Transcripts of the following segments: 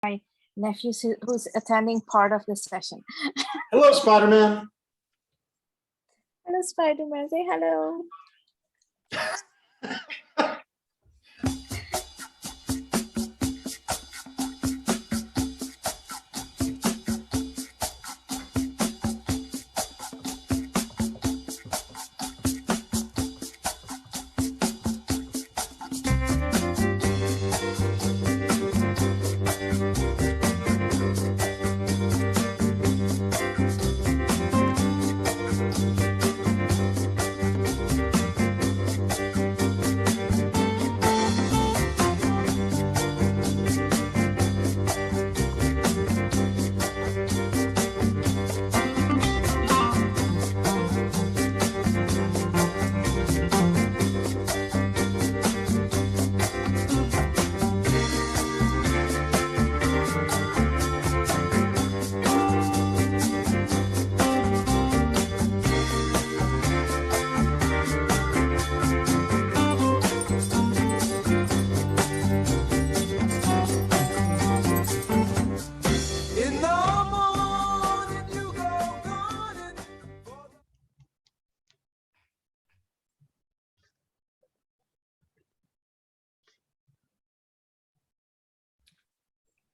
my nephew who's attending part of this session. Hello, Spider-Man. Hello, Spider-Man. Say hello.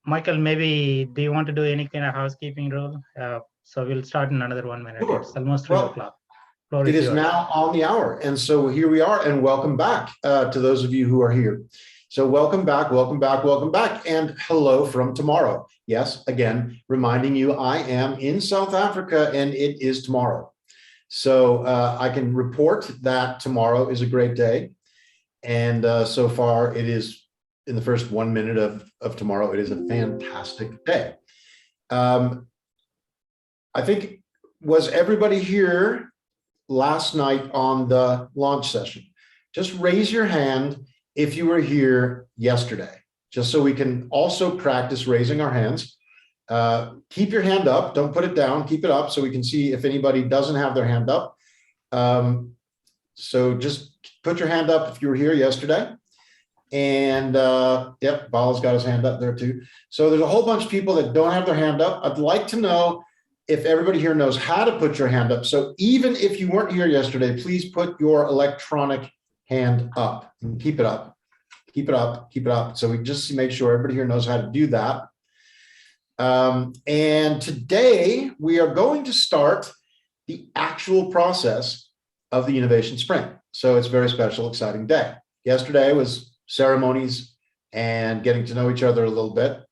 Michael, maybe do you want to do any kind of housekeeping role? So we'll start in another 1 minute. Sure. It's almost 3 o'clock. It is now on the hour. And so here we are, and welcome back to those of you who are here. So welcome back, welcome back, welcome back, and hello from tomorrow. Yes, again, reminding you, I am in South Africa and it is tomorrow. So I can report that tomorrow is a great day. And so far it is, in the first 1 minute of tomorrow, it is a fantastic day. I think, was everybody here last night on the launch session? Just raise your hand if you were here yesterday, just so we can also practice raising our hands. Keep your hand up, don't put it down, keep it up so we can see if anybody doesn't have their hand up. So just put your hand up if you were here yesterday. And yep, Bala's got his hand up there too. So there's a whole bunch of people that don't have their hand up. I'd like to know if everybody here knows how to put your hand up. So even if you weren't here yesterday, please put your electronic hand up and keep it up, keep it up, keep it up. So we just make sure everybody here knows how to do that. And today we are going to start the actual process of the Innovation Sprint. So it's a very special, exciting day. Yesterday was ceremonies and getting to know each other a little bit,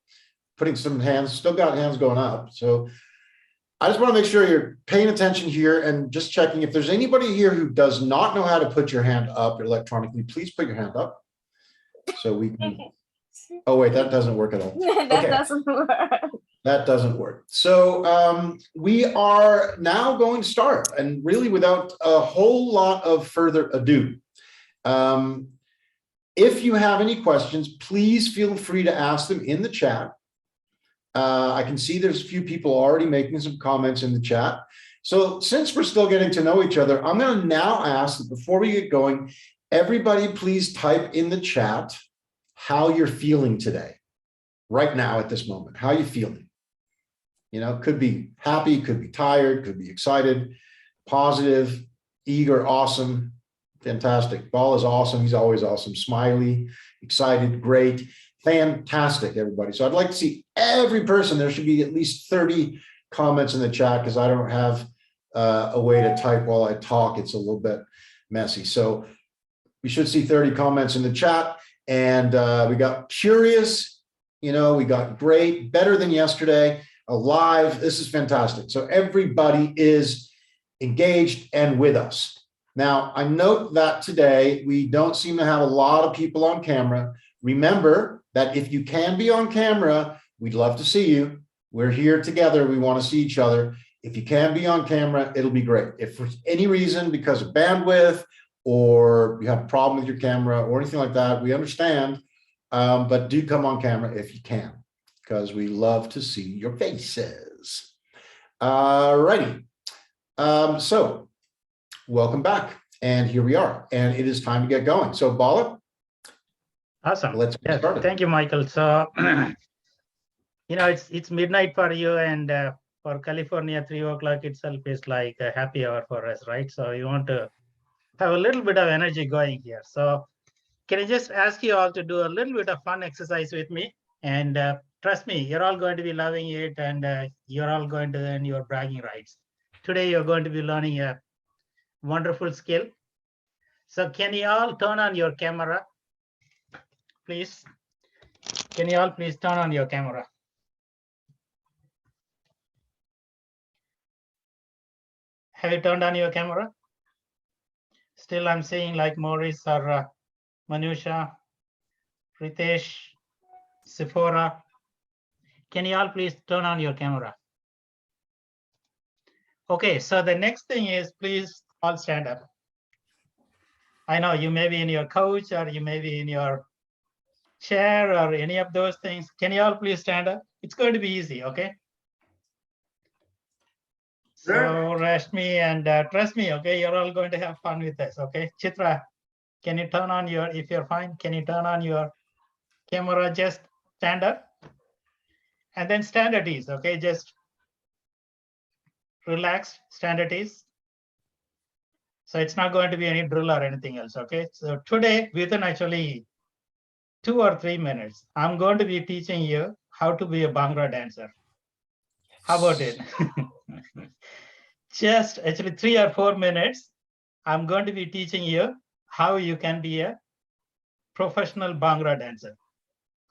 putting some hands, still got hands going up. So I just want to make sure you're paying attention here and just checking if there's anybody here who does not know how to put your hand up electronically, please put your hand up so we can. Oh wait, that doesn't work at all. That doesn't work. That doesn't work. So we are now going to start, and really without a whole lot of further ado. If you have any questions, please feel free to ask them in the chat. I can see there's a few people already making some comments in the chat. So since we're still getting to know each other, I'm going to now ask that before we get going, everybody please type in the chat how you're feeling today, right now at this moment. How are you feeling? You know, could be happy, could be tired, could be excited, positive, eager, awesome. Fantastic. Ball is awesome. He's always awesome. Smiley, excited, great, fantastic, everybody. So I'd like to see every person. There should be at least 30 comments in the chat because I don't have a way to type while I talk. It's a little bit messy. So we should see 30 comments in the chat. And we got curious, you know, we got great, better than yesterday, alive. This is fantastic. So everybody is engaged and with us. Now, I note that today we don't seem to have a lot of people on camera. Remember that if you can be on camera, we'd love to see you. We're here together. We want to see each other. If you can be on camera, it'll be great. If for any reason, because of bandwidth, or you have a problem with your camera or anything like that, we understand. But do come on camera if you can, because we love to see your faces. Alrighty. So welcome back. And here we are. And it is time to get going. So Bala. Awesome. Let's get started. Thank you, Michael. So it's midnight for you, and for California, 3 o'clock itself is like a happy hour for us, right? So you want to have a little bit of energy going here. So can I just ask you all to do a little bit of fun exercise with me? And trust me, you're all going to be loving it, and you're all going to earn your bragging rights. Today, you're going to be learning a wonderful skill. So can you all turn on your camera, please? Can you all please turn on your camera? Have you turned on your camera? Still, I'm seeing like Maurice or Manusha, Ritesh, Sephora. Can you all please turn on your camera? Okay, so the next thing is please all stand up. I know you may be in your couch or you may be in your chair or any of those things. Can you all please stand up? It's going to be easy, okay? So Rashmi and trust me, okay, you're all going to have fun with this, okay? Chitra, can you turn on your, if you're fine, can you turn on your camera? Just stand up and then stand at ease, okay? Just relax, stand at ease. So it's not going to be any drill or anything else, okay? So today, within actually 2 or 3 minutes, I'm going to be teaching you how to be a Bhangra dancer. How about it? Just actually 3 or 4 minutes, I'm going to be teaching you how you can be a professional Bhangra dancer.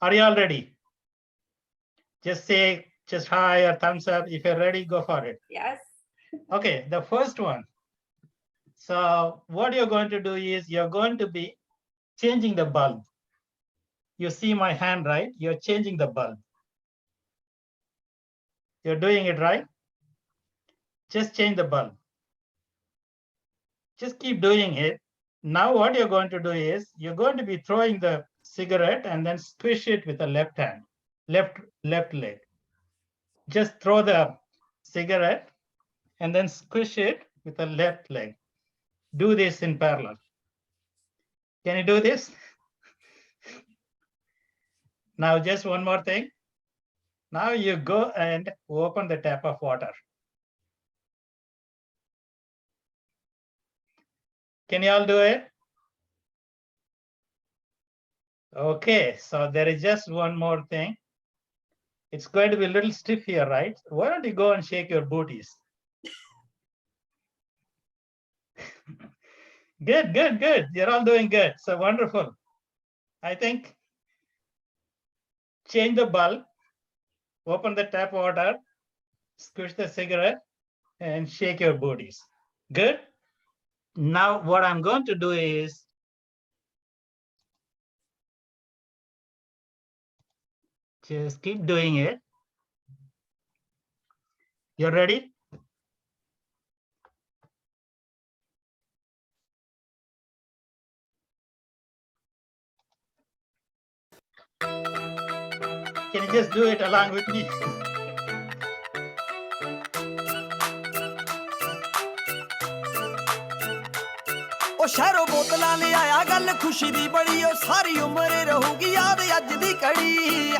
Are you all ready? Just say just hi or thumbs up. If you're ready, go for it. Yes. Okay, the first one. So what you're going to do is you're going to be changing the bulb. You see my hand, right? You're changing the bulb. You're doing it right. Just change the bulb. Just keep doing it. Now what you're going to do is you're going to be throwing the cigarette and then squish it with the left hand, left leg. Just throw the cigarette and then squish it with the left leg. Do this in parallel. Can you do this? Now just one more thing. Now you go and open the tap of water. Can you all do it? Okay, so there is just one more thing. It's going to be a little stiff here, right? Why don't you go and shake your booties? Good, good, good. You're all doing good. So wonderful. I think change the bulb, open the tap water, squish the cigarette, and shake your booties. Good. Now what I'm going to do is just keep doing it. You're ready? Can you just do it along with me? ਉਹ ਸ਼ਹਿਰੋਂ ਬੋਤਲਾਂ ਲਿਆਇਆ ਗੱਲ ਖੁਸ਼ੀ ਦੀ ਬੜੀ ਉਹ ਸਾਰੀ ਉਮਰ ਰਹੂਗੀ ਯਾਦ ਅੱਜ ਦੀ ਕੜੀ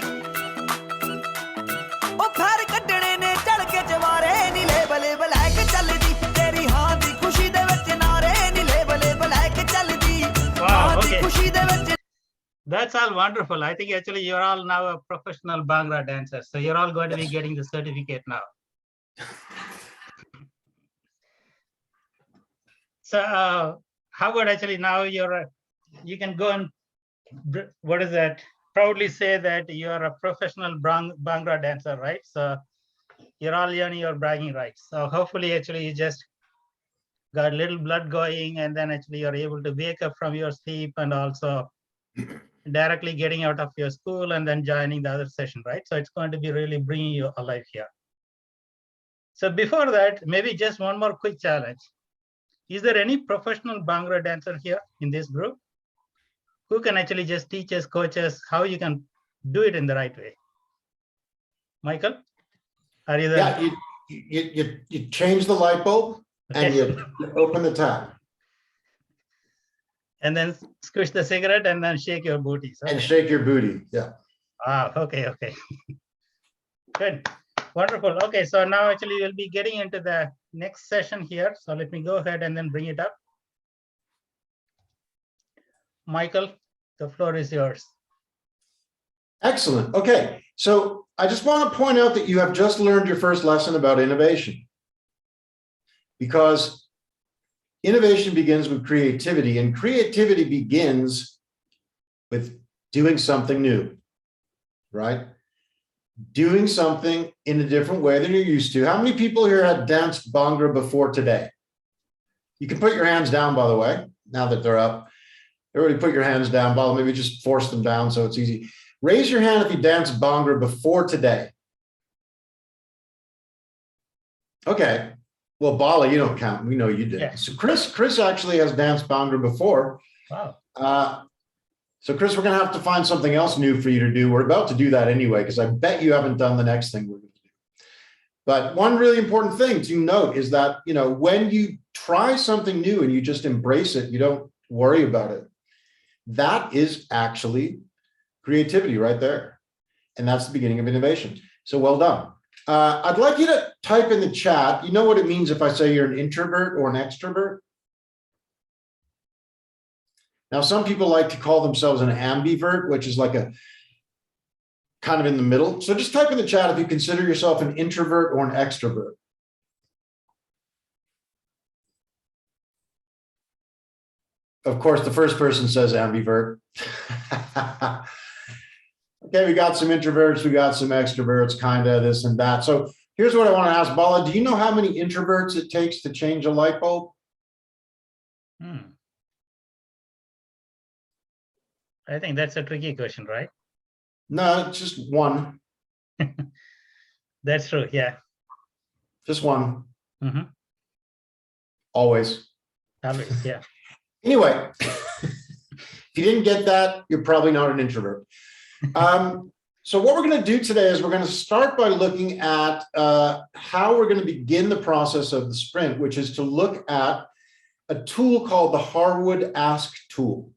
ਉਹ ਫੈਰ ਕੱਢਣੇ ਨੇ ਚੜ ਕੇ ਜਵਾਰੇ ਨੀ ਲੇਬਲ ਬਲੈਕ ਚੱਲਦੀ ਤੇਰੀ ਹਾਂ ਦੀ ਖੁਸ਼ੀ ਦੇ ਵਿੱਚ ਨਾਰੇ ਨੀ ਲੇਬਲ ਬਲੈਕ ਚੱਲਦੀ ਹਾਂ ਦੀ ਖੁਸ਼ੀ ਦੇ ਵਿੱਚ That's all wonderful. I think actually you're all now a professional Bhangra dancer. So you're all going to be getting the certificate now. So how about actually now you can go and, what is that? Proudly say that you're a professional Bhangra dancer, right? So you're all earning your bragging rights. So hopefully actually you just got a little blood going and then actually you're able to wake up from your sleep and also directly getting out of your school and then joining the other session, right? So it's going to be really bringing you alive here. So before that, maybe just one more quick challenge. Is there any professional Bhangra dancer here in this group who can actually just teach us, coach us, how you can do it in the right way? Michael, are you there? Yeah, you change the light bulb and you open the tap. And then squish the cigarette and then shake your booties. Okay. And shake your booty, yeah. Ah, okay, okay. Good. Wonderful. Okay, so now actually we'll be getting into the next session here. So let me go ahead and then bring it up. Michael, the floor is yours. Excellent. Okay, so I just want to point out that you have just learned your first lesson about innovation. Because innovation begins with creativity, and creativity begins with doing something new, right? Doing something in a different way than you're used to. How many people here had danced Bhangra before today? You can put your hands down, by the way, now that they're up. Everybody put your hands down, Bala, maybe just force them down so it's easy. Raise your hand if you danced Bhangra before today. Okay, well, Bala, you don't count. We know you did. Yeah. So Chris actually has danced Bhangra before. Wow. So Chris, we're gonna have to find something else new for you to do. We're about to do that anyway, because I bet you haven't done the next thing we're gonna do. But one really important thing to note is that, you know, when you try something new and you just embrace it, you don't worry about it. That is actually creativity right there. And that's the beginning of innovation. So well done. I'd like you to type in the chat. You know what it means if I say you're an introvert or an extrovert? Now, some people like to call themselves an ambivert, which is like a kind of in the middle. So just type in the chat if you consider yourself an introvert or an extrovert. Of course, the first person says ambivert. Okay, we got some introverts, we got some extroverts, kind of this and that. So here's what I want to ask Bala. Do you know how many introverts it takes to change a light bulb? I think that's a tricky question, right? No, it's just one. That's true. Yeah. Just one. Mm-hmm. Always. Always. Yeah. Anyway, if you didn't get that, you're probably not an introvert. So what we're going to do today is we're going to start by looking at how we're going to begin the process of the sprint, which is to look at a tool called the Harwood Ask tool.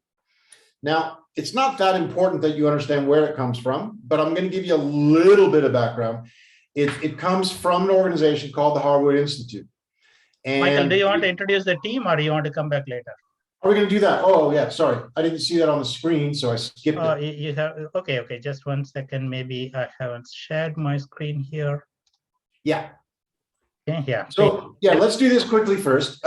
Now, it's not that important that you understand where it comes from, but I'm going to give you a little bit of background. It comes from an organization called the Harwood Institute. And Michael, do you want to introduce the team or do you want to come back later? Are we going to do that? Oh, yeah, sorry. I didn't see that on the screen, so I skipped it. You have, okay, just 1 second. Maybe I haven't shared my screen here. Yeah. Okay, yeah. So, yeah, let's do this quickly first.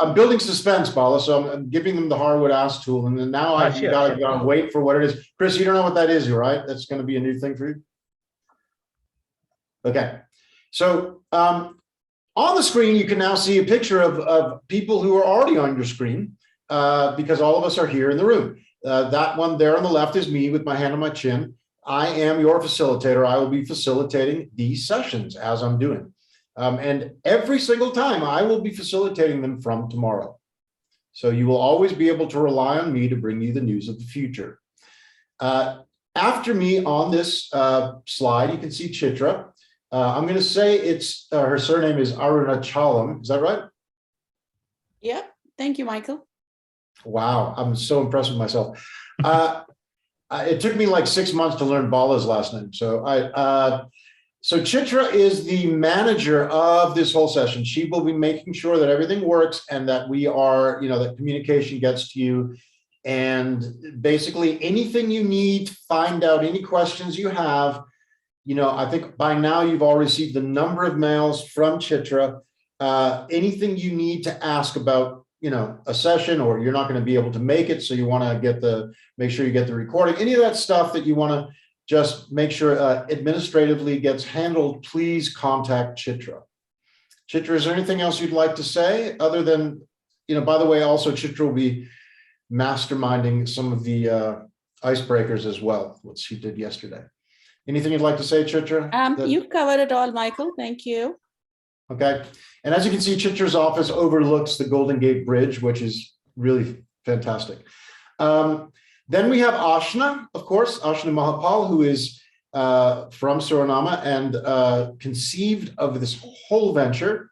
I'm building suspense, Bala, so I'm giving them the Harwood Ask tool, and then now I've got to wait for what it is. Chris, you don't know what that is, right? That's going to be a new thing for you? Okay. So on the screen, you can now see a picture of people who are already on your screen because all of us are here in the room. That one there on the left is me with my hand on my chin. I am your facilitator. I will be facilitating these sessions as I'm doing. And every single time I will be facilitating them from tomorrow. So you will always be able to rely on me to bring you the news of the future. After me on this slide, you can see Chitra. I'm going to say it's her surname is Arunachalam. Is that right? Yeah. Thank you, Michael. Wow. I'm so impressed with myself. It took me like 6 months to learn Bala's last name. So Chitra is the manager of this whole session. She will be making sure that everything works and that we are, that communication gets to you. And basically anything you need to find out, any questions you have, I think by now you've all received a number of mails from Chitra. Anything you need to ask about, a session, or you're not going to be able to make it, so you want to make sure you get the recording, any of that stuff that you want to just make sure administratively gets handled, please contact Chitra. Chitra, is there anything else you'd like to say other than, by the way, also Chitra will be masterminding some of the icebreakers as well, what she did yesterday. Anything you'd like to say, Chitra? You've covered it all, Michael. Thank you. Okay. And as you can see, Chitra's office overlooks the Golden Gate Bridge, which is really fantastic. Then we have Ashna, of course, Ashna Mahapal, who is from Suriname and conceived of this whole venture.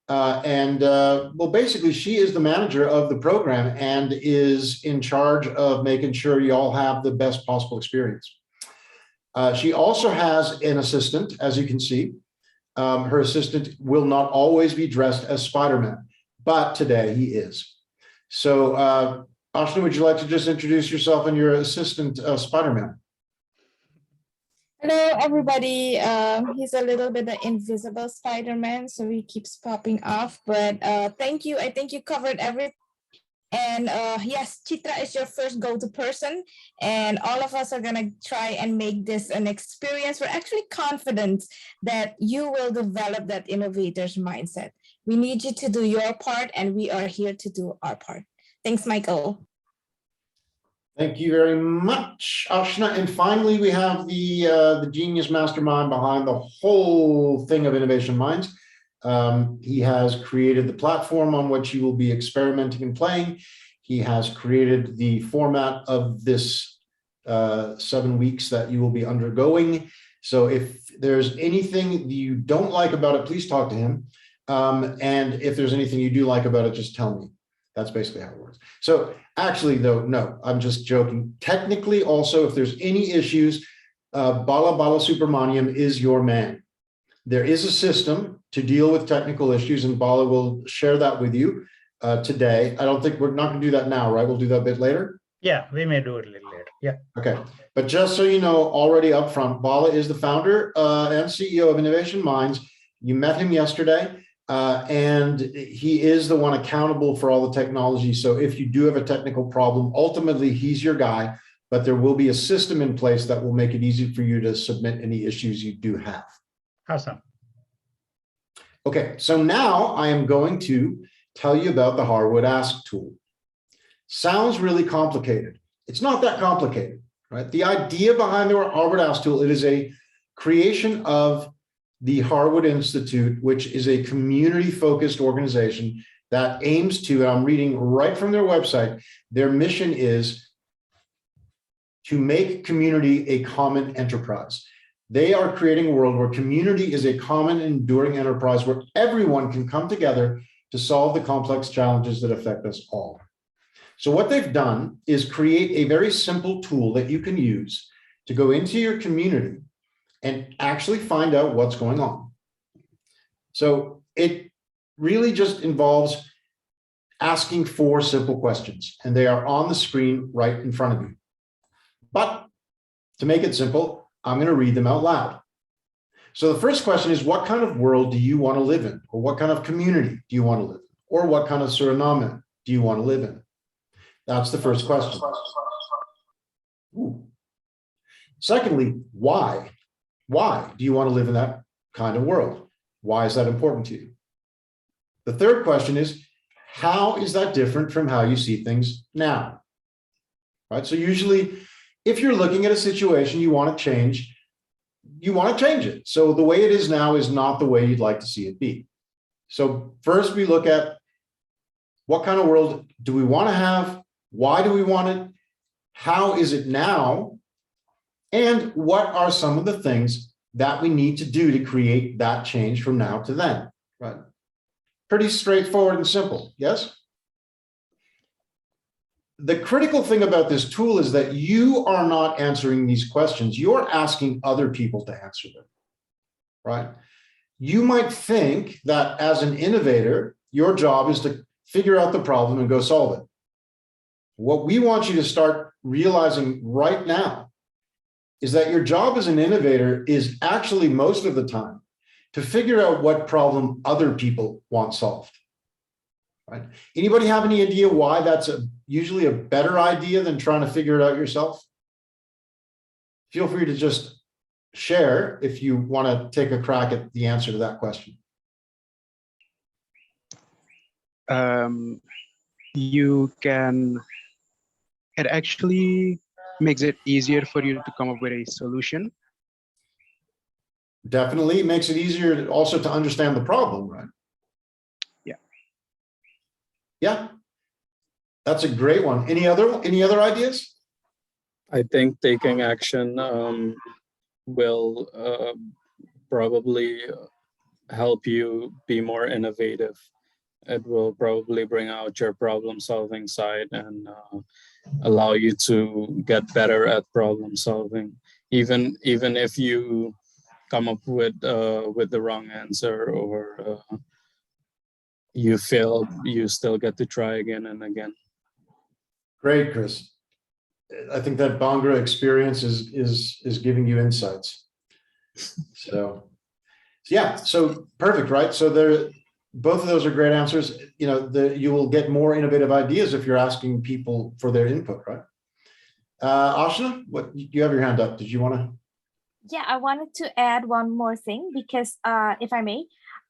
Well, basically, she is the manager of the program and is in charge of making sure you all have the best possible experience. She also has an assistant, as you can see. Her assistant will not always be dressed as Spider-Man, but today he is. So, Ashna, would you like to just introduce yourself and your assistant, Spider-Man? Hello, everybody. He's a little bit of invisible Spider-Man, so he keeps popping off. But thank you. I think you covered everything. And yes, Chitra is your first go-to person, and all of us are gonna try and make this an experience. We're actually confident that you will develop that innovator's mindset. We need you to do your part, and we are here to do our part. Thanks, Michael. Thank you very much, Ashna. And finally, we have the genius mastermind behind the whole thing of Innovation Minds. He has created the platform on which you will be experimenting and playing. He has created the format of this 7 weeks that you will be undergoing. So if there's anything you don't like about it, please talk to him. And if there's anything you do like about it, just tell me. That's basically how it works. So actually, though, no, I'm just joking. Technically, also, if there's any issues, Bala Subramaniam is your man. There is a system to deal with technical issues, and Bala will share that with you today. I don't think we're not going to do that now, right? We'll do that a bit later. Yeah, we may do it a little later. Yeah. Okay. But just so you know, already up front, Bala is the founder and CEO of Innovation Minds. You met him yesterday. And he is the one accountable for all the technology. So if you do have a technical problem, ultimately he's your guy, but there will be a system in place that will make it easy for you to submit any issues you do have. Awesome. Okay, so now I am going to tell you about the Harwood Ask tool. Sounds really complicated. It's not that complicated, right? The idea behind the Harwood Ask tool, it is a creation of the Harwood Institute, which is a community-focused organization that aims to, and I'm reading right from their website, their mission is to make community a common enterprise. They are creating a world where community is a common, enduring enterprise where everyone can come together to solve the complex challenges that affect us all. So what they've done is create a very simple tool that you can use to go into your community and actually find out what's going on. So it really just involves asking 4 simple questions, and they are on the screen right in front of you. But to make it simple, I'm going to read them out loud. So the first question is, what kind of world do you want to live in? Or what kind of community do you want to live in? Or what kind of Suriname do you want to live in? That's the first question. Ooh. Secondly, why? Why do you want to live in that kind of world? Why is that important to you? The third question is, how is that different from how you see things now? Right? So usually, if you're looking at a situation you want to change it. So the way it is now is not the way you'd like to see it be. So first we look at what kind of world do we want to have? Why do we want it? How is it now? And what are some of the things that we need to do to create that change from now to then, right? Pretty straightforward and simple, yes? The critical thing about this tool is that you are not answering these questions. You're asking other people to answer them, right? You might think that as an innovator, your job is to figure out the problem and go solve it. What we want you to start realizing right now is that your job as an innovator is actually most of the time to figure out what problem other people want solved, right? Anybody have any idea why that's usually a better idea than trying to figure it out yourself? Feel free to just share if you want to take a crack at the answer to that question. It actually makes it easier for you to come up with a solution. Definitely makes it easier also to understand the problem, right? Yeah. Yeah. That's a great one. Any other ideas? I think taking action will probably help you be more innovative. It will probably bring out your problem-solving side and allow you to get better at problem solving. even if you come up with the wrong answer or you fail, you still get to try again and again. Great, Chris. I think that Bhangra experience is giving you insights. So yeah, so perfect, right? So both of those are great answers. You know, you will get more innovative ideas if you're asking people for their input, right? Ashna, you have your hand up. Did you want to? Yeah, I wanted to add one more thing because if I may,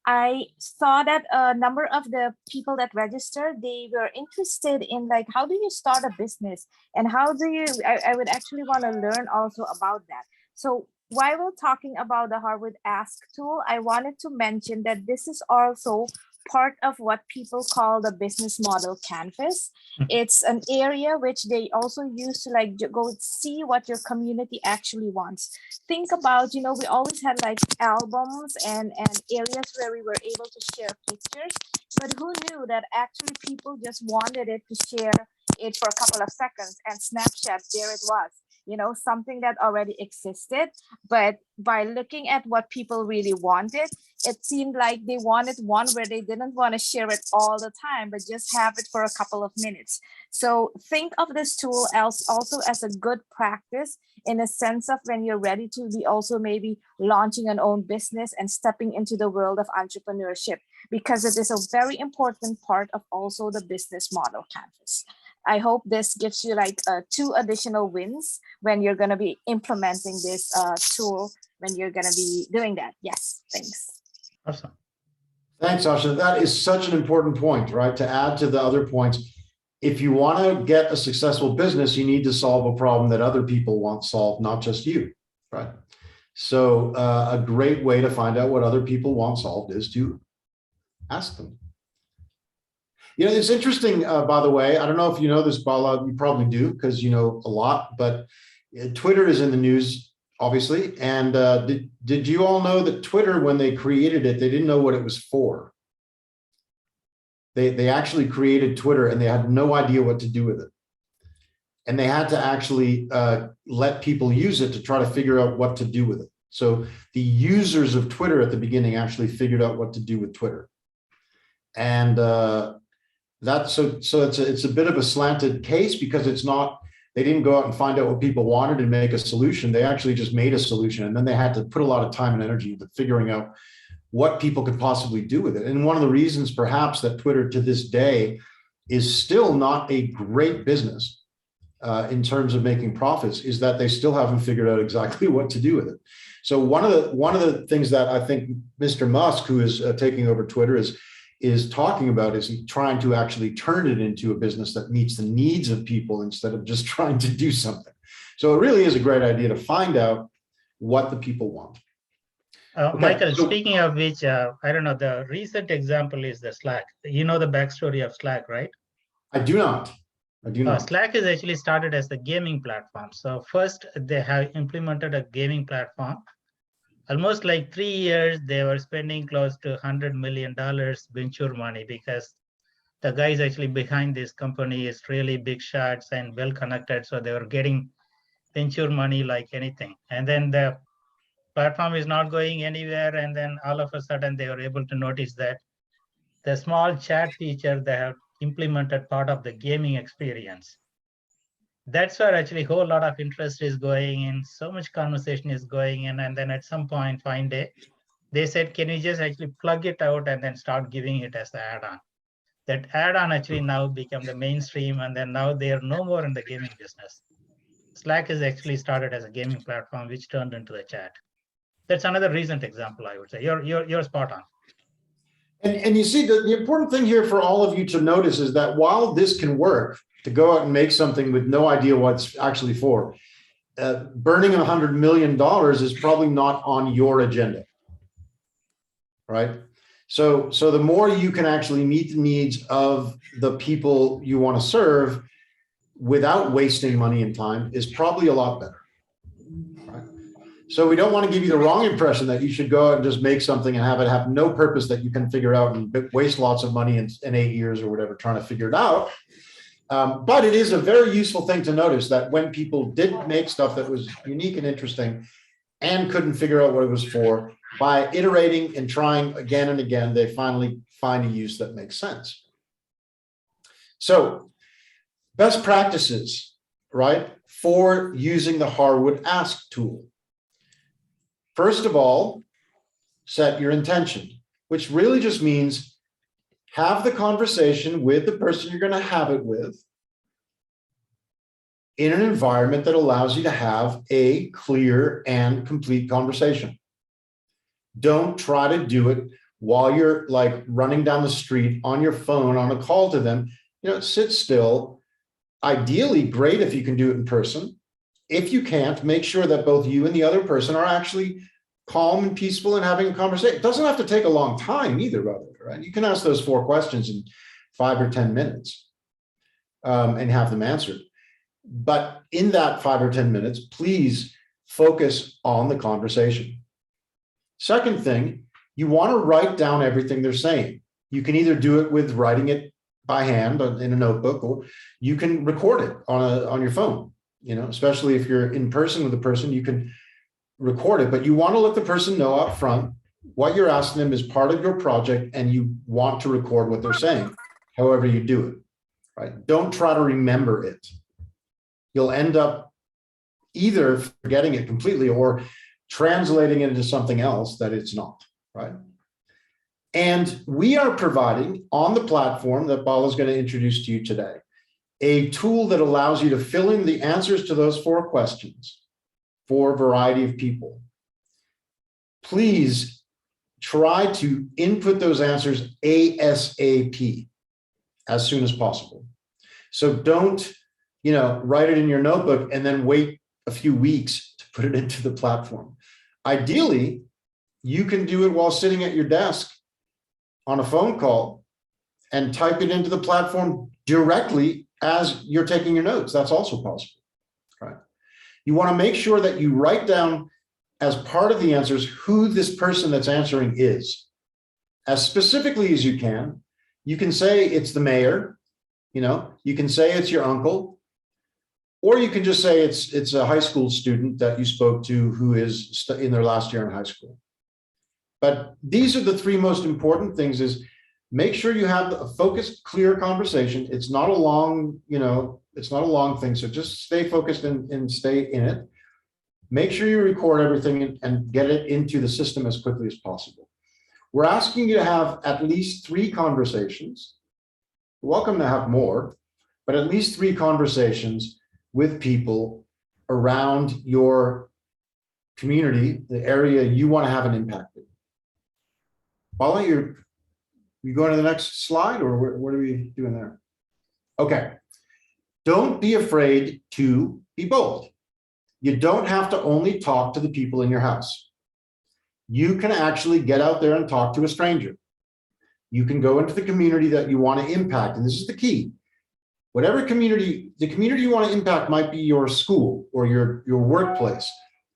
I saw that a number of the people that registered, they were interested in like, how do you start a business and how do you, I would actually want to learn also about that. So while we're talking about the Harvard Ask tool, I wanted to mention that this is also part of what people call the business model canvas. It's an area which they also use to like go see what your community actually wants. Think about, you know, we always had like albums and areas where we were able to share pictures, but who knew that actually people just wanted it to share it for a couple of seconds, and Snapchat, there it was. You know, something that already existed, but by looking at what people really wanted, it seemed like they wanted one where they didn't want to share it all the time, but just have it for a couple of minutes. So think of this tool also as a good practice in a sense of when you're ready to be also maybe launching an own business and stepping into the world of entrepreneurship, because it is a very important part of also the business model canvas. I hope this gives you like 2 additional wins when you're going to be implementing this tool, when you're going to be doing that. Yes, thanks. Awesome. Thanks, Asha. That is such an important point, right? To add to the other points, if you want to get a successful business, you need to solve a problem that other people want solved, not just you, right? So a great way to find out what other people want solved is to ask them. You know, it's interesting, by the way, I don't know if you know this, Bala, you probably do because you know a lot, but Twitter is in the news, obviously. And did you all know that Twitter, when they created it, they didn't know what it was for? They actually created Twitter and they had no idea what to do with it. And they had to actually let people use it to try to figure out what to do with it. So the users of Twitter at the beginning actually figured out what to do with Twitter. And it's a bit of a slanted case because it's not, they didn't go out and find out what people wanted and make a solution. They actually just made a solution, and then they had to put a lot of time and energy into figuring out what people could possibly do with it. And one of the reasons perhaps that Twitter to this day is still not a great business in terms of making profits is that they still haven't figured out exactly what to do with it. So one of the things that I think Mr. Musk, who is taking over Twitter, is talking about is trying to actually turn it into a business that meets the needs of people instead of just trying to do something. So it really is a great idea to find out what the people want. Okay. Michael, speaking of which, I don't know, the recent example is the Slack. You know the backstory of Slack, right? I do not. Slack is actually started as a gaming platform. So first they have implemented a gaming platform. Almost like 3 years, they were spending close to $100 million venture money because the guys actually behind this company is really big shots and well connected. So they were getting venture money like anything. And then the platform is not going anywhere. And then all of a sudden they were able to notice that the small chat feature they have implemented part of the gaming experience. That's where actually a whole lot of interest is going in, so much conversation is going in, and then at some point, fine day, they said, can you just actually plug it out and then start giving it as the add-on? That add-on actually now become the mainstream, and then now they are no more in the gaming business. Slack is actually started as a gaming platform, which turned into the chat. That's another recent example, I would say. You're spot on. And you see, the important thing here for all of you to notice is that while this can work, to go out and make something with no idea what it's actually for, burning $100 million is probably not on your agenda, right? So the more you can actually meet the needs of the people you want to serve without wasting money and time is probably a lot better, right? So we don't want to give you the wrong impression that you should go out and just make something and have it have no purpose that you can figure out and waste lots of money in 8 years or whatever trying to figure it out. But it is a very useful thing to notice that when people did make stuff that was unique and interesting and couldn't figure out what it was for, by iterating and trying again and again, they finally find a use that makes sense. So best practices, right, for using the Harwood Ask tool. First of all, set your intention, which really just means have the conversation with the person you're going to have it with in an environment that allows you to have a clear and complete conversation. Don't try to do it while you're like running down the street on your phone on a call to them. You know, sit still. Ideally, great if you can do it in person. If you can't, make sure that both you and the other person are actually calm and peaceful and having a conversation. It doesn't have to take a long time either, by the way, right? You can ask those 4 questions in 5 or 10 minutes and have them answered. But in that 5 or 10 minutes, please focus on the conversation. Second thing, you want to write down everything they're saying. You can either do it with writing it by hand in a notebook, or you can record it on your phone. You know, especially if you're in person with the person, you can record it, but you want to let the person know up front what you're asking them is part of your project and you want to record what they're saying, however you do it, right? Don't try to remember it. You'll end up either forgetting it completely or translating it into something else that it's not, right? And we are providing on the platform that Bala is going to introduce to you today, a tool that allows you to fill in the answers to those 4 questions for a variety of people. Please try to input those answers ASAP, as soon as possible. So don't, you know, write it in your notebook and then wait a few weeks to put it into the platform. Ideally, you can do it while sitting at your desk on a phone call and type it into the platform directly as you're taking your notes. That's also possible, right? You want to make sure that you write down as part of the answers who this person that's answering is, as specifically as you can. You can say it's the mayor, you know, you can say it's your uncle, or you can just say it's a high school student that you spoke to who is in their last year in high school. But these are the 3 most important things: is make sure you have a focused, clear conversation. It's not a long, you know, it's not a long thing. So just stay focused and stay in it. Make sure you record everything and get it into the system as quickly as possible. We're asking you to have at least 3 conversations. You're welcome to have more, but at least 3 conversations with people around your community, the area you want to have an impact in. Bala, you going to the next slide, or what are we doing there? Okay. Don't be afraid to be bold. You don't have to only talk to the people in your house. You can actually get out there and talk to a stranger. You can go into the community that you want to impact. And this is the key. Whatever community, the community you want to impact might be your school or your workplace,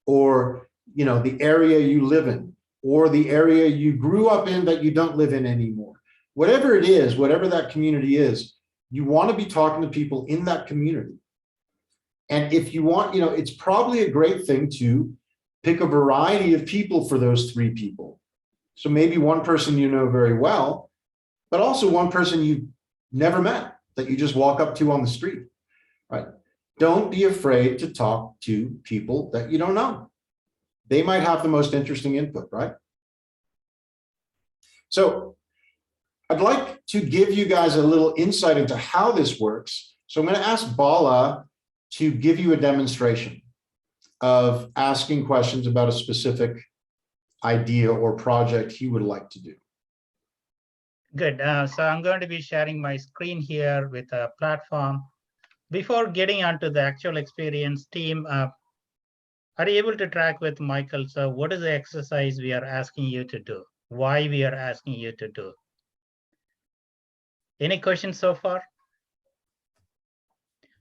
or, you know, the area you live in, or the area you grew up in that you don't live in anymore. Whatever it is, whatever that community is, you want to be talking to people in that community. And if you want, you know, it's probably a great thing to pick a variety of people for those 3 people. So maybe one person you know very well, but also one person you've never met that you just walk up to on the street, right? Don't be afraid to talk to people that you don't know. They might have the most interesting input, right? So I'd like to give you guys a little insight into how this works. So I'm going to ask Bala to give you a demonstration of asking questions about a specific idea or project he would like to do. Good. So I'm going to be sharing my screen here with a platform. Before getting onto the actual experience, team, are you able to track with Michael? So what is the exercise we are asking you to do? Why we are asking you to do? Any questions so far?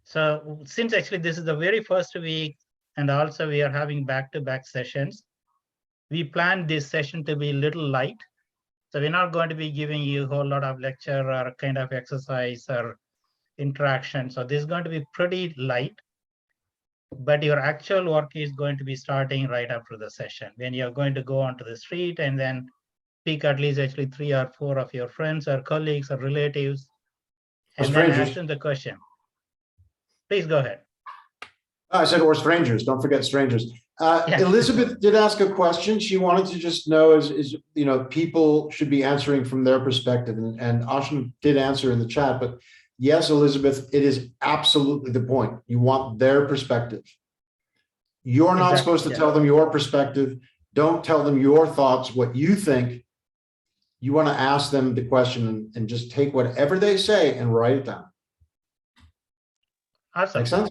So since actually this is the very first week, and also we are having back-to-back sessions, we planned this session to be a little light. So we're not going to be giving you a whole lot of lecture or kind of exercise or interaction. So this is going to be pretty light, but your actual work is going to be starting right after the session, when you're going to go onto the street and then pick at least actually 3 or 4 of your friends or colleagues or relatives, and then strangers. ask them the question. Please go ahead. I said, or strangers, don't forget strangers. Yeah. Elizabeth did ask a question. She wanted to just know is people should be answering from their perspective, and Ashim did answer in the chat, but yes, Elizabeth, it is absolutely the point. You want their perspective. You're not Exactly, supposed to yeah. tell them your perspective. Don't tell them your thoughts, what you think. You want to ask them the question and just take whatever they say and write it down. Awesome. Make sense?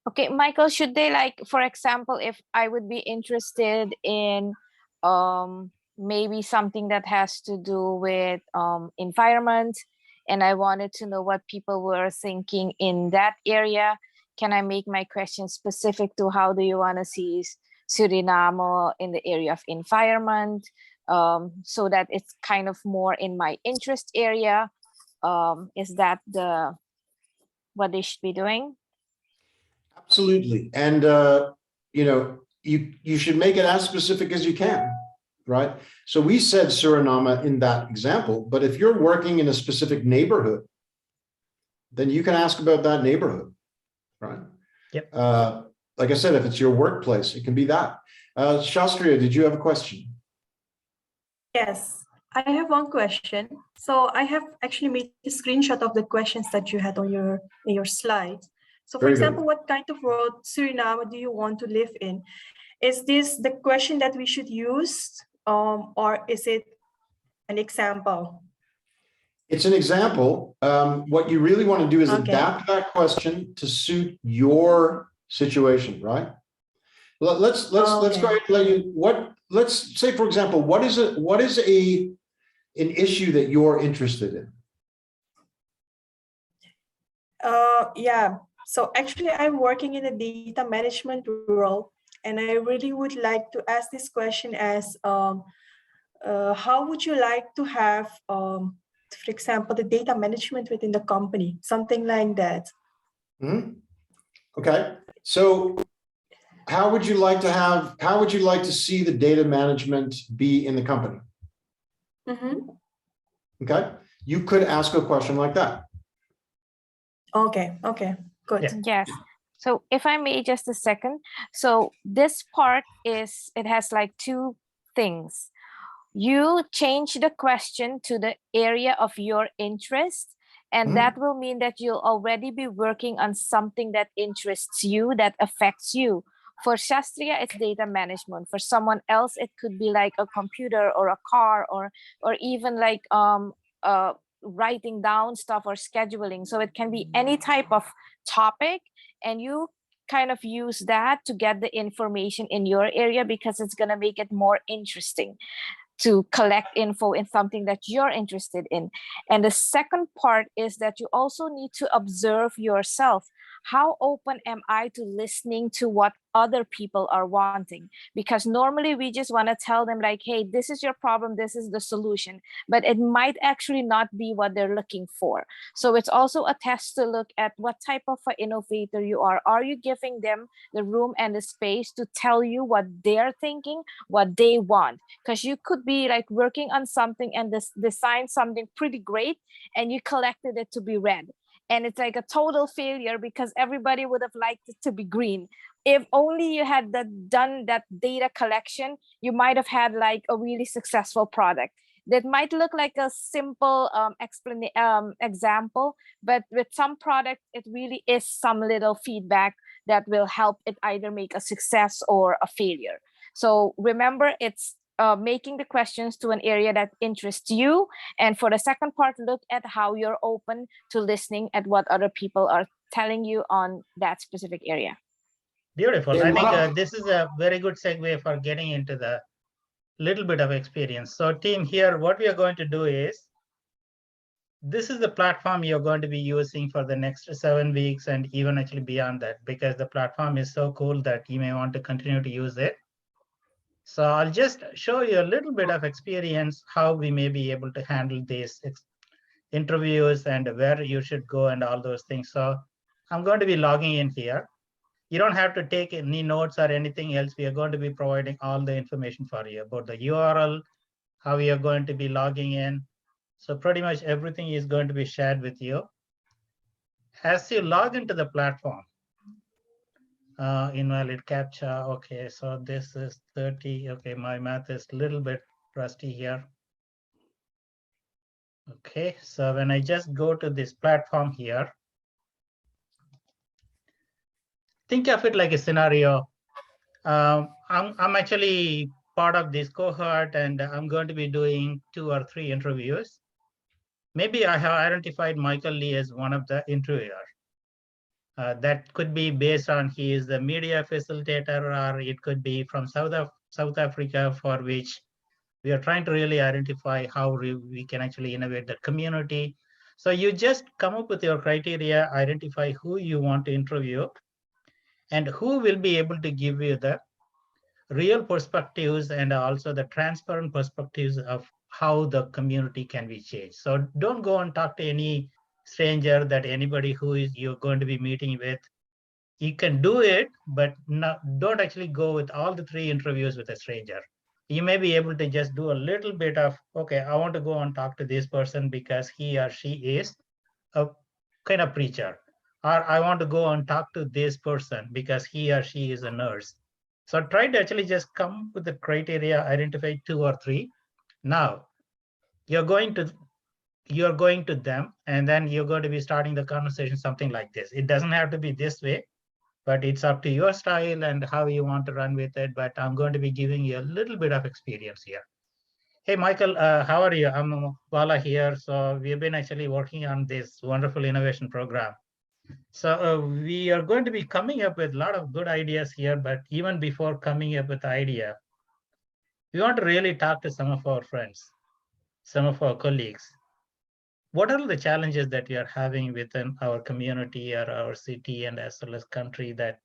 Okay, Michael, should they, like, for example, if I would be interested in maybe something that has to do with environment, and I wanted to know what people were thinking in that area, can I make my question specific to how do you want to see Suriname in the area of environment, so that it's kind of more in my interest area? Is that what they should be doing? Absolutely. And, you should make it as specific as you can, right? So we said Suriname in that example, but if you're working in a specific neighborhood, then you can ask about that neighborhood, right? Yep. Like I said, if it's your workplace, it can be that. Shastria, did you have a question? Yes, I have one question. So I have actually made a screenshot of the questions that you had on your slide. So for Very good. example, what kind of world Suriname do you want to live in? Is this the question that we should use, or is it an example? It's an example. What you really want to do is Okay. adapt that question to suit your situation, right? Let's go ahead and let you, let's say, for example, what is an issue that you're interested in? Yeah, so actually I'm working in a data management role, and I really would like to ask this question as, how would you like to have, for example, the data management within the company, something like that. Mhm. Okay, so how would you like to see the data management be in the company? Mhm. Okay, you could ask a question like that. Okay, good. Yeah. Yes. So if I may, just a second. So this part it has like two things. You change the question to the area of your interest, and Mhm. that will mean that you'll already be working on something that interests you, that affects you. For Shastria, it's data management. For someone else, it could be like a computer or a car, or even like writing down stuff or scheduling. So it can be any type of topic, and you kind of use that to get the information in your area, because it's going to make it more interesting to collect info in something that you're interested in. And the second part is that you also need to observe yourself. How open am I to listening to what other people are wanting? Because normally we just want to tell them like, hey, this is your problem, this is the solution, but it might actually not be what they're looking for. So it's also a test to look at what type of an innovator you are. Are you giving them the room and the space to tell you what they're thinking, what they want? Because you could be like working on something and design something pretty great, and you collected it to be red, and it's like a total failure because everybody would have liked it to be green. If only you had done that data collection, you might have had like a really successful product that might look like a simple example, but with some product, it really is some little feedback that will help it either make a success or a failure. So remember, it's making the questions to an area that interests you. And for the second part, look at how you're open to listening at what other people are telling you on that specific area. Beautiful. Yeah, I think wow. this is a very good segue for getting into the little bit of experience. So team, here, what we are going to do is, this is the platform you're going to be using for the next 7 weeks and even actually beyond that, because the platform is so cool that you may want to continue to use it. So I'll just show you a little bit of experience, how we may be able to handle this interviews and where you should go and all those things. So I'm going to be logging in here. You don't have to take any notes or anything else. We are going to be providing all the information for you about the URL, how you're going to be logging in. So pretty much everything is going to be shared with you. As you log into the platform, invalid CAPTCHA. Okay, so this is 30. Okay, my math is a little bit rusty here. Okay, so when I just go to this platform here, think of it like a scenario. I'm actually part of this cohort and I'm going to be doing 2 or 3 interviews. Maybe I have identified Michael Lee as one of the interviewers. That could be based on he is the media facilitator, or it could be from South Africa, for which we are trying to really identify how we can actually innovate the community. So you just come up with your criteria, identify who you want to interview, and who will be able to give you the real perspectives and also the transparent perspectives of how the community can be changed. So don't go and talk to any stranger, that anybody who is you're going to be meeting with. You can do it, but don't actually go with all the 3 interviews with a stranger. You may be able to just do a little bit of, okay, I want to go and talk to this person because he or she is a kind of preacher. Or I want to go and talk to this person because he or she is a nurse. So try to actually just come with the criteria, identify 2 or 3. Now, you're going to them, and then you're going to be starting the conversation, something like this. It doesn't have to be this way, but it's up to your style and how you want to run with it. But I'm going to be giving you a little bit of experience here. Hey, Michael, how are you? I'm Bala here. So we've been actually working on this wonderful innovation program. So we are going to be coming up with a lot of good ideas here, but even before coming up with the idea, we want to really talk to some of our friends, some of our colleagues. What are the challenges that we are having within our community or our city and as well as country that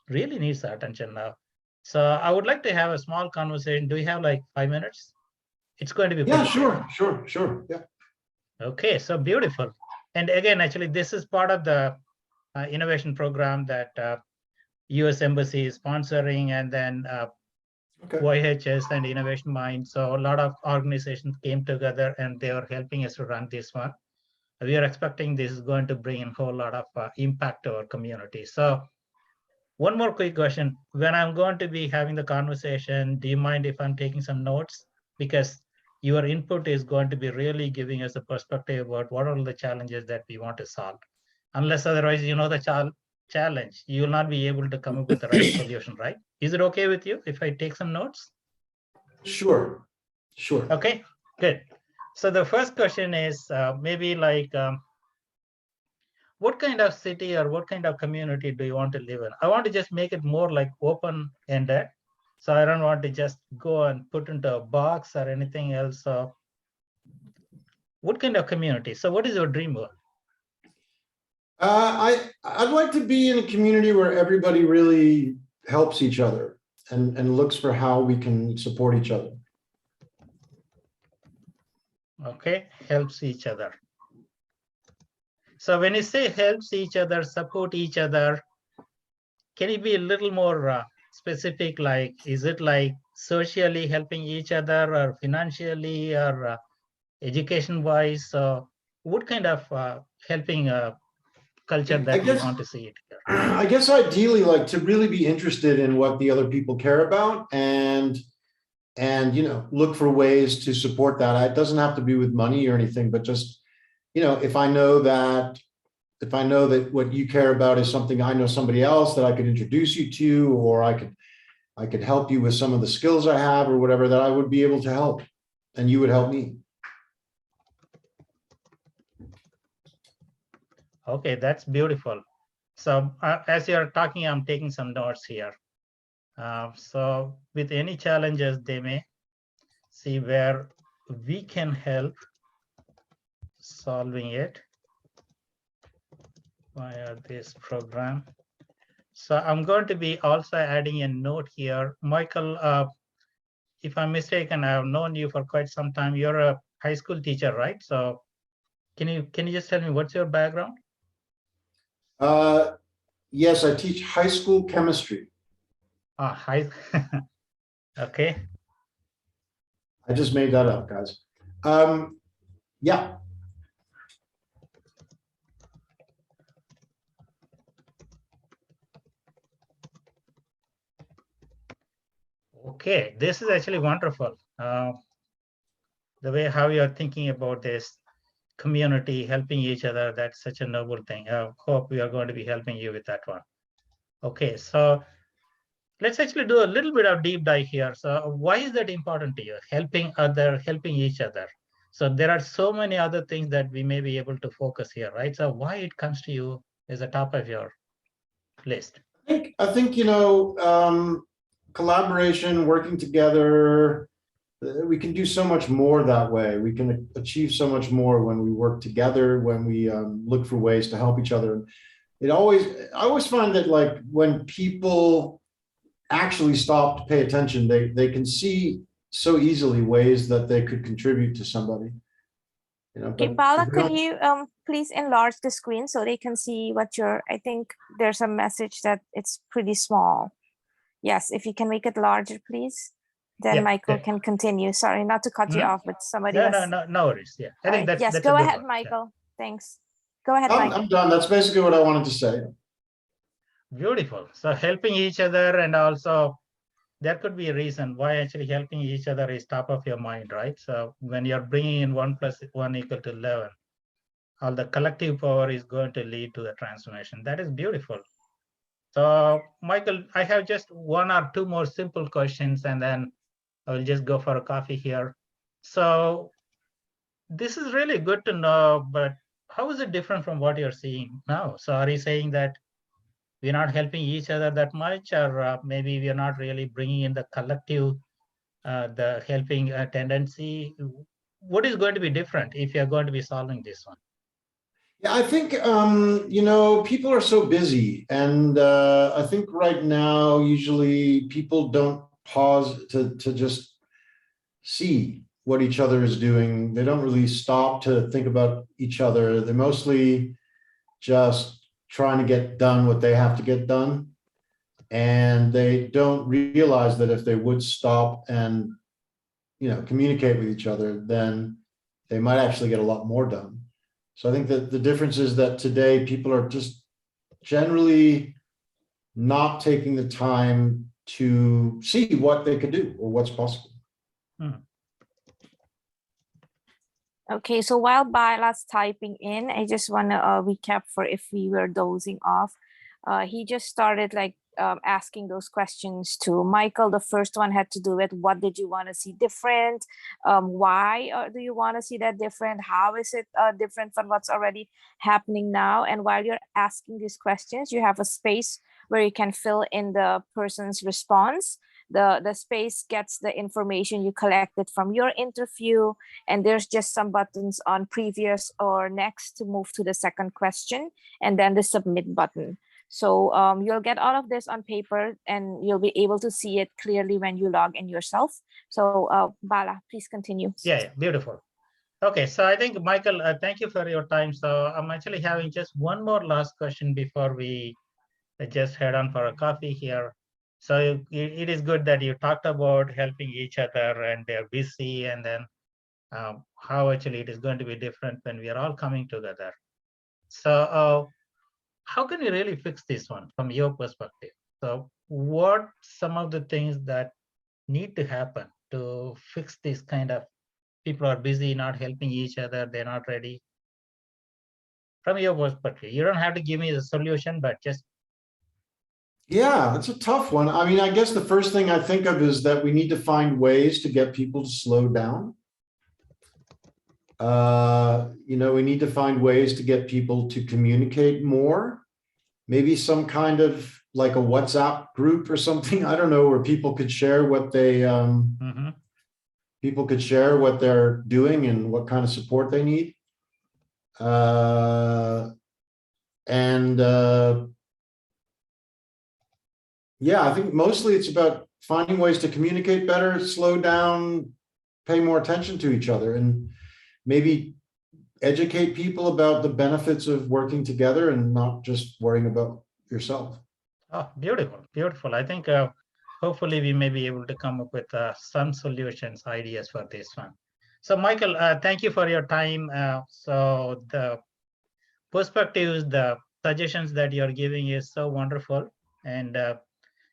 really needs our attention now? So I would like to have a small conversation. Do we have like 5 minutes? It's going to be. Yeah, sure. Yeah. Okay, so beautiful. And again, actually, this is part of the innovation program that US Embassy is sponsoring, and then YHS and Innovation Mind. So a lot of organizations came together and they are helping us to run this one. We are expecting this is going to bring a whole lot of impact to our community. So one more quick question. When I'm going to be having the conversation, do you mind if I'm taking some notes? Because your input is going to be really giving us a perspective about what are the challenges that we want to solve. Unless otherwise, you know the challenge, you will not be able to come up with the right solution, right? Is it okay with you if I take some notes? Sure. Okay, good. So the first question is maybe like, what kind of city or what kind of community do you want to live in? I want to just make it more like open-ended. So I don't want to just go and put into a box or anything else. So what kind of community? So what is your dream world? I'd like to be in a community where everybody really helps each other and looks for how we can support each other. Okay, helps each other. So when you say helps each other, support each other, can you be a little more specific? Like, is it like socially helping each other, or financially, or education-wise? So what kind of helping culture that you want to see it here? I guess ideally, like, to really be interested in what the other people care about and look for ways to support that. It doesn't have to be with money or anything, but just, if I know that what you care about is something I know somebody else that I could introduce you to, or I could help you with some of the skills I have or whatever, that I would be able to help and you would help me. Okay, that's beautiful. So as you're talking, I'm taking some notes here. So with any challenges, they may see where we can help solving it via this program. So I'm going to be also adding a note here. Michael, if I'm mistaken, I've known you for quite some time. You're a high school teacher, right? So can you just tell me what's your background? Yes, I teach high school chemistry. Ah, hi. Okay. I just made that up, guys. Yeah. Okay, this is actually wonderful. The way how you're thinking about this community, helping each other, that's such a noble thing. I hope we are going to be helping you with that one. Okay, so let's actually do a little bit of deep dive here. So why is that important to you? Helping each other. So there are so many other things that we may be able to focus here, right? So why it comes to you as a top of your list? I think, you know, collaboration, working together, we can do so much more that way. We can achieve so much more when we work together, when we look for ways to help each other. I always find that, like, when people actually stop to pay attention, they can see so easily ways that they could contribute to somebody. You know, Okay, Bala, could you please enlarge the screen so they can see what you're, I think there's a message that it's pretty small. Yes, if you can make it larger, please. Then Yeah, Michael yeah. can continue. Sorry, not to cut you off, but somebody No, was. no worries. Yeah, I think that's yes, that's go a good ahead, one. Michael. Thanks. Go ahead, Michael. I'm done. That's basically what I wanted to say. Beautiful. So helping each other, and also there could be a reason why actually helping each other is top of your mind, right? So when you're bringing in 1 + 1 = 11, all the collective power is going to lead to the transformation. That is beautiful. So Michael, I have just 1 or 2 more simple questions, and then I will just go for a coffee here. So this is really good to know, but how is it different from what you're seeing now? So are you saying that we're not helping each other that much, or maybe we're not really bringing in the collective, the helping tendency? What is going to be different if you're going to be solving this one? Yeah, I think, you know, people are so busy, and I think right now, usually people don't pause to just see what each other is doing. They don't really stop to think about each other. They're mostly just trying to get done what they have to get done. And they don't realize that if they would stop and, you know, communicate with each other, then they might actually get a lot more done. So I think that the difference is that today people are just generally not taking the time to see what they could do or what's possible. Okay, so while Bala's typing in, I just want to recap for if we were dozing off. He just started like asking those questions to Michael. The first one had to do with what did you want to see different? Why do you want to see that different? How is it different from what's already happening now? And while you're asking these questions, you have a space where you can fill in the person's response. The space gets the information you collected from your interview, and there's just some buttons on previous or next to move to the second question, and then the submit button. So you'll get all of this on paper, and you'll be able to see it clearly when you log in yourself. So Bala, please continue. Yeah, beautiful. Okay, so I think, Michael, thank you for your time. So I'm actually having just 1 more last question before we just head on for a coffee here. So it is good that you talked about helping each other and they're busy, and then how actually it is going to be different when we are all coming together. So how can we really fix this one from your perspective? So what some of the things that need to happen to fix this kind of people are busy, not helping each other, they're not ready? From your perspective, you don't have to give me the solution, but just. Yeah, it's a tough one. I mean, I guess the first thing I think of is that we need to find ways to get people to slow down. You know, we need to find ways to get people to communicate more. Maybe some kind of like a WhatsApp group or something, I don't know, where people could share what they, people could share what they're doing and what kind of support they need. Yeah, I think mostly it's about finding ways to communicate better, slow down, pay more attention to each other, and maybe educate people about the benefits of working together and not just worrying about yourself. Oh, beautiful, beautiful. I think hopefully we may be able to come up with some solutions, ideas for this one. So Michael, thank you for your time. So the perspectives, the suggestions that you're giving is so wonderful. And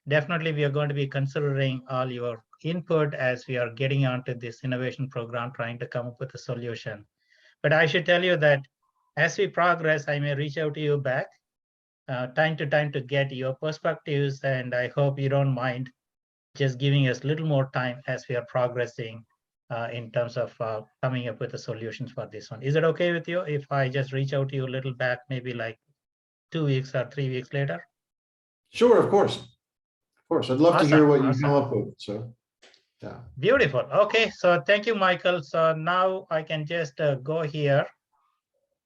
definitely we are going to be considering all your input as we are getting onto this innovation program, trying to come up with a solution. But I should tell you that as we progress, I may reach out to you back time to time to get your perspectives. And I hope you don't mind just giving us a little more time as we are progressing in terms of coming up with the solutions for this one. Is it okay with you if I just reach out to you a little back, maybe like 2 weeks or 3 weeks later? Sure, of course. Of course. I'd love to hear what you Awesome. come up with. So, yeah. Beautiful. Okay, so thank you, Michael. So now I can just go here.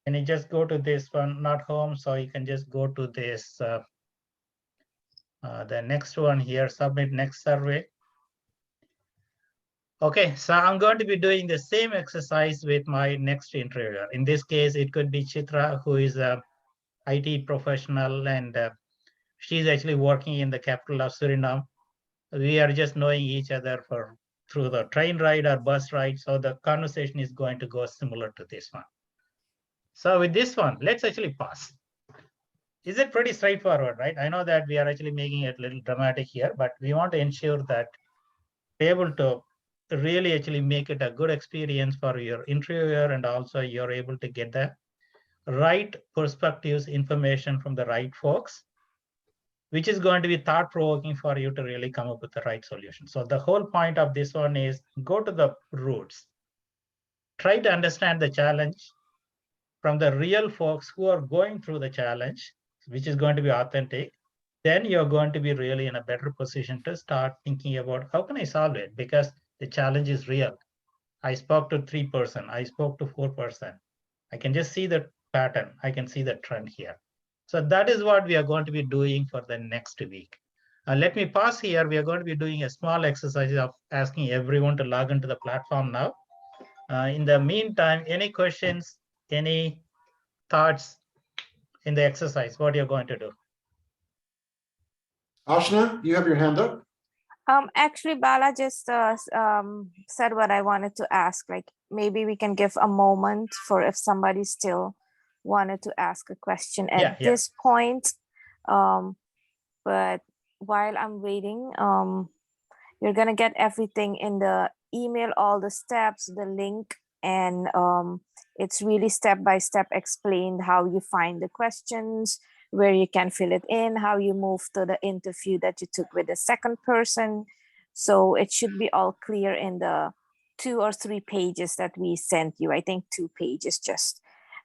And you just go to this one, not home. So you can just go to this, the next one here, submit next survey. Okay, so I'm going to be doing the same exercise with my next interviewer. In this case, it could be Chitra, who is a IT professional, and she's actually working in the capital of Suriname. We are just knowing each other through the train ride or bus ride. So the conversation is going to go similar to this one. So with this one, let's actually pause. Is it pretty straightforward, right? I know that we are actually making it a little dramatic here, but we want to ensure that we're able to really actually make it a good experience for your interviewer, and also you're able to get the right perspectives, information from the right folks, which is going to be thought-provoking for you to really come up with the right solution. So the whole point of this one is go to the roots. Try to understand the challenge from the real folks who are going through the challenge, which is going to be authentic. Then you're going to be really in a better position to start thinking about how can I solve it? Because the challenge is real. I spoke to 3 person, I spoke to 4 person. I can just see the pattern. I can see the trend here. So that is what we are going to be doing for the next week. Let me pause here. We are going to be doing a small exercise of asking everyone to log into the platform now. In the meantime, any questions, any thoughts in the exercise, what you're going to do? Ashna, you have your hand up. Actually, Bala just said what I wanted to ask. Like maybe we can give a moment for if somebody still wanted to ask a question at this point. But while I'm waiting, you're gonna get everything in the email, all the steps, the link, and it's really step-by-step explained how you find the questions, where you can fill it in, how you move to the interview that you took with the second person. So it should be all clear in the 2 or 3 pages that we sent you. I think 2 pages just.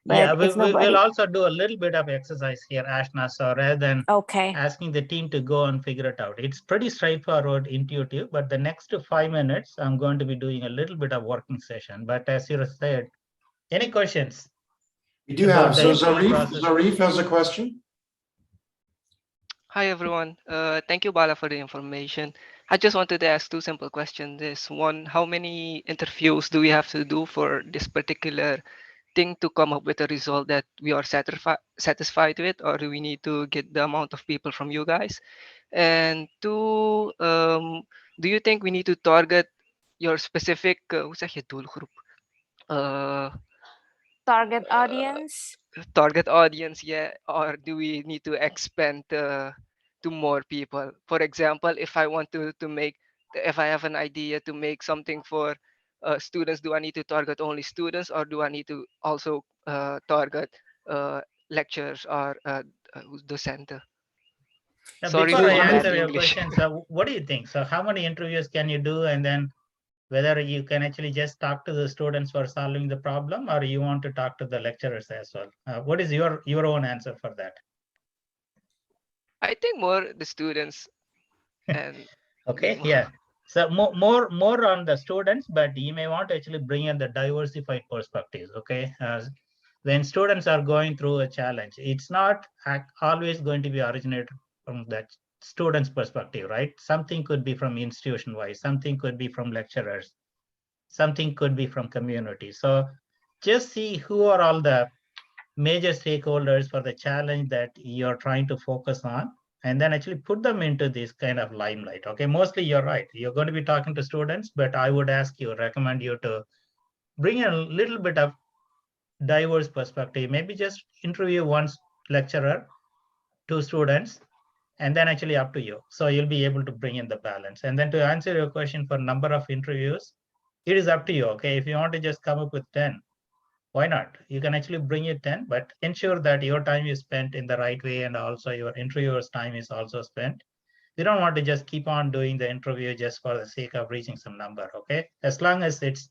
But yeah, we'll also do a little bit of exercise here, Ashna. So rather than asking the team to go and figure it out, it's pretty straightforward, intuitive. But the next 5 minutes, I'm going to be doing a little bit of working session. But as you said, any questions? We do have. So Zarif has a question. Hi, everyone. Thank you, Bala, for the information. I just wanted to ask 2 simple questions. This one, how many interviews do we have to do for this particular thing to come up with a result that we are satisfied with, or do we need to get the amount of people from you guys? And 2, do you think we need to target your specific target audience? Target audience, yeah, or do we need to expand to more people? For example, if I want if I have an idea to make something for students, do I need to target only students, or do I need to also target lecturers or docente? Sorry Before for I bad answer your English. question, so what do you think? So how many interviews can you do, and then whether you can actually just talk to the students for solving the problem, or you want to talk to the lecturers as well? What is your own answer for that? I think more the students. And okay, yeah. So more on the students, but you may want to actually bring in the diversified perspectives. Okay, when students are going through a challenge, it's not always going to be originated from that student's perspective, right? Something could be from institution wise, something could be from lecturers, something could be from community. So just see who are all the major stakeholders for the challenge that you're trying to focus on, and then actually put them into this kind of limelight. Okay, mostly you're right. You're going to be talking to students, but I would recommend you to bring a little bit of diverse perspective. Maybe just interview one lecturer, 2 students, and then actually up to you. So you'll be able to bring in the balance. And then to answer your question for number of interviews, it is up to you. Okay, if you want to just come up with 10, why not? You can actually bring it 10, but ensure that your time is spent in the right way, and also your interviewer's time is also spent. You don't want to just keep on doing the interview just for the sake of reaching some number. Okay, as long as it's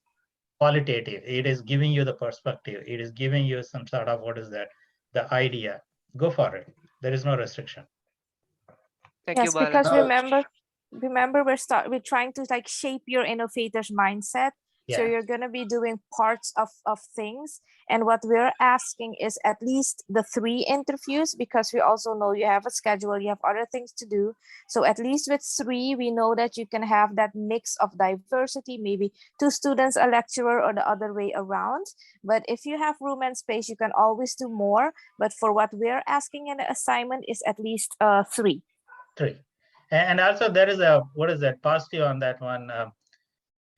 qualitative, it is giving you the perspective, it is giving you some sort of, the idea, go for it. There is no restriction. Thank you, Yes, Bala. because remember we're trying to like shape your innovator's mindset. So Yeah. you're gonna be doing parts of things, and what we're asking is at least the 3 interviews, because we also know you have a schedule, you have other things to do. So at least with 3, we know that you can have that mix of diversity, maybe 2 students, a lecturer, or the other way around. But if you have room and space, you can always do more. But for what we're asking in the assignment is at least 3. 3. And also there is a, positive on that one.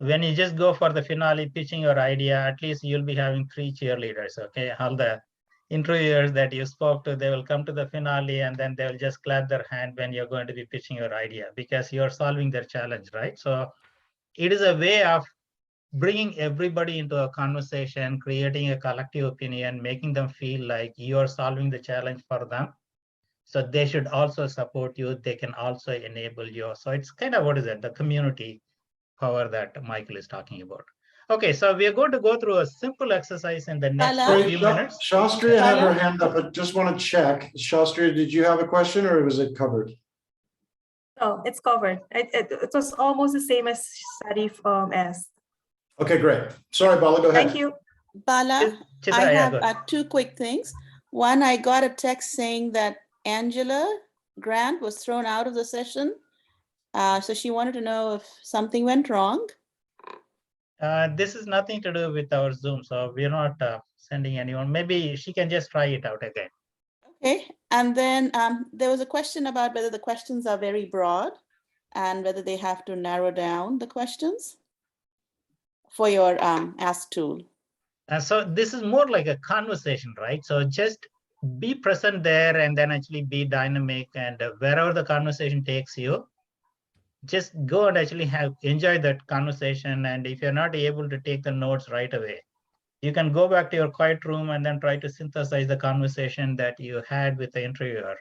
When you just go for the finale, pitching your idea, at least you'll be having 3 cheerleaders. Okay, all the interviewers that you spoke to, they will come to the finale, and then they'll just clap their hand when you're going to be pitching your idea, because you're solving their challenge, right? So it is a way of bringing everybody into a conversation, creating a collective opinion, making them feel like you're solving the challenge for them. So they should also support you. They can also enable you. So it's kind of, the community power that Michael is talking about. Okay, so we are going to go through a simple exercise in the next Bala? few minutes. Shastria had her Bala? hand up. I just want to check. Shastria, did you have a question, or was it covered? Oh, it's covered. It was almost the same as Sarif asked. Okay, great. Sorry, Bala, go ahead. Thank you. Bala, Chitra, I yeah, have go ahead. 2 quick things. One, I got a text saying that Angela Grant was thrown out of the session. So she wanted to know if something went wrong. This is nothing to do with our Zoom, so we're not sending anyone. Maybe she can just try it out again. Okay, and then there was a question about whether the questions are very broad and whether they have to narrow down the questions for your Ask tool. So this is more like a conversation, right? So just be present there, and then actually be dynamic, and wherever the conversation takes you, just go and actually enjoy that conversation. And if you're not able to take the notes right away, you can go back to your quiet room and then try to synthesize the conversation that you had with the interviewer.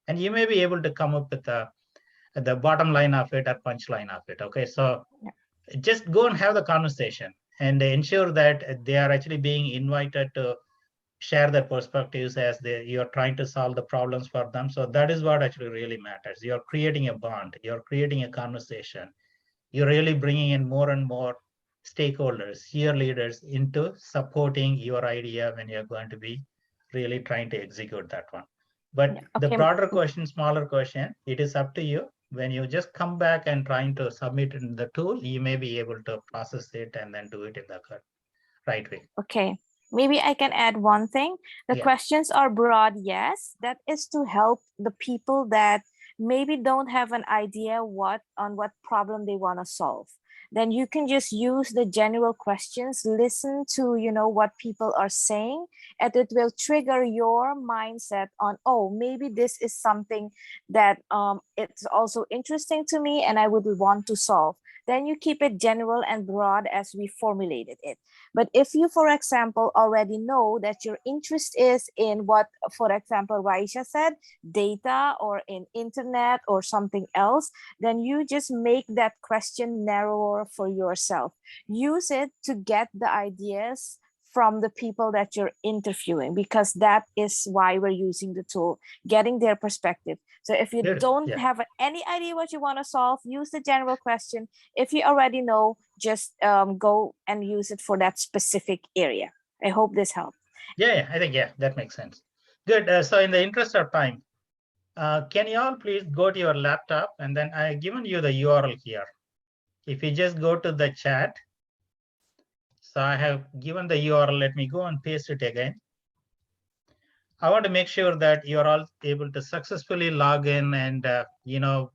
And you may be able to come up with the bottom line of it or punchline of it. Okay, so just go and have the conversation, and ensure that they are actually being invited to share their perspectives as you're trying to solve the problems for them. So that is what actually really matters. You're creating a bond, you're creating a conversation, you're really bringing in more and more stakeholders, cheerleaders into supporting your idea when you're going to be really trying to execute that one. But the okay. broader question, smaller question, it is up to you. When you just come back and trying to submit in the tool, you may be able to process it and then do it in the right way. Okay, maybe I can add one thing. The Yeah. questions are broad, yes. That is to help the people that maybe don't have an idea on what problem they want to solve. Then you can just use the general questions, listen to what people are saying, and it will trigger your mindset on, oh, maybe this is something that it's also interesting to me and I would want to solve. Then you keep it general and broad as we formulated it. But if you, for example, already know that your interest is in what, for example, Raisha said, data or in internet or something else, then you just make that question narrower for yourself. Use it to get the ideas from the people that you're interviewing, because that is why we're using the tool, getting their perspective. So if you don't have any idea what you want to solve, use the general question. If you already know, just go and use it for that specific area. I hope this helped. Yeah, I think, that makes sense. Good. So in the interest of time, can you all please go to your laptop, and then I've given you the URL here. If you just go to the chat, So I have given the URL. Let me go and paste it again. I want to make sure that you're all able to successfully log in and you know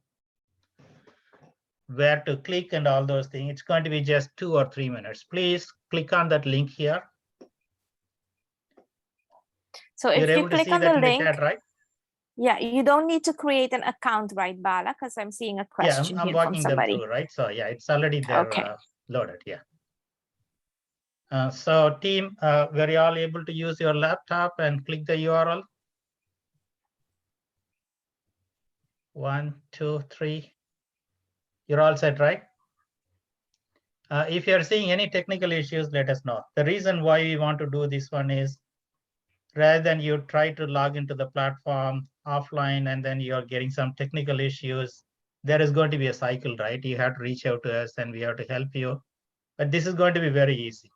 where to click and all those things. It's going to be just 2 or 3 minutes. Please click on that link here. So You're if you able to click see on that the in the link, chat, right? yeah, you don't need to create an account, right, Bala? Because I'm seeing a Yeah, question I'm here from walking them somebody. through, right? So yeah, it's already there Okay. loaded. Yeah. So team, were you all able to use your laptop and click the URL? 1, 2, 3. You're all set, right? If you're seeing any technical issues, let us know. The reason why we want to do this one is rather than you try to log into the platform offline and then you're getting some technical issues, there is going to be a cycle, right? You have to reach out to us and we have to help you. But this is going to be very easy.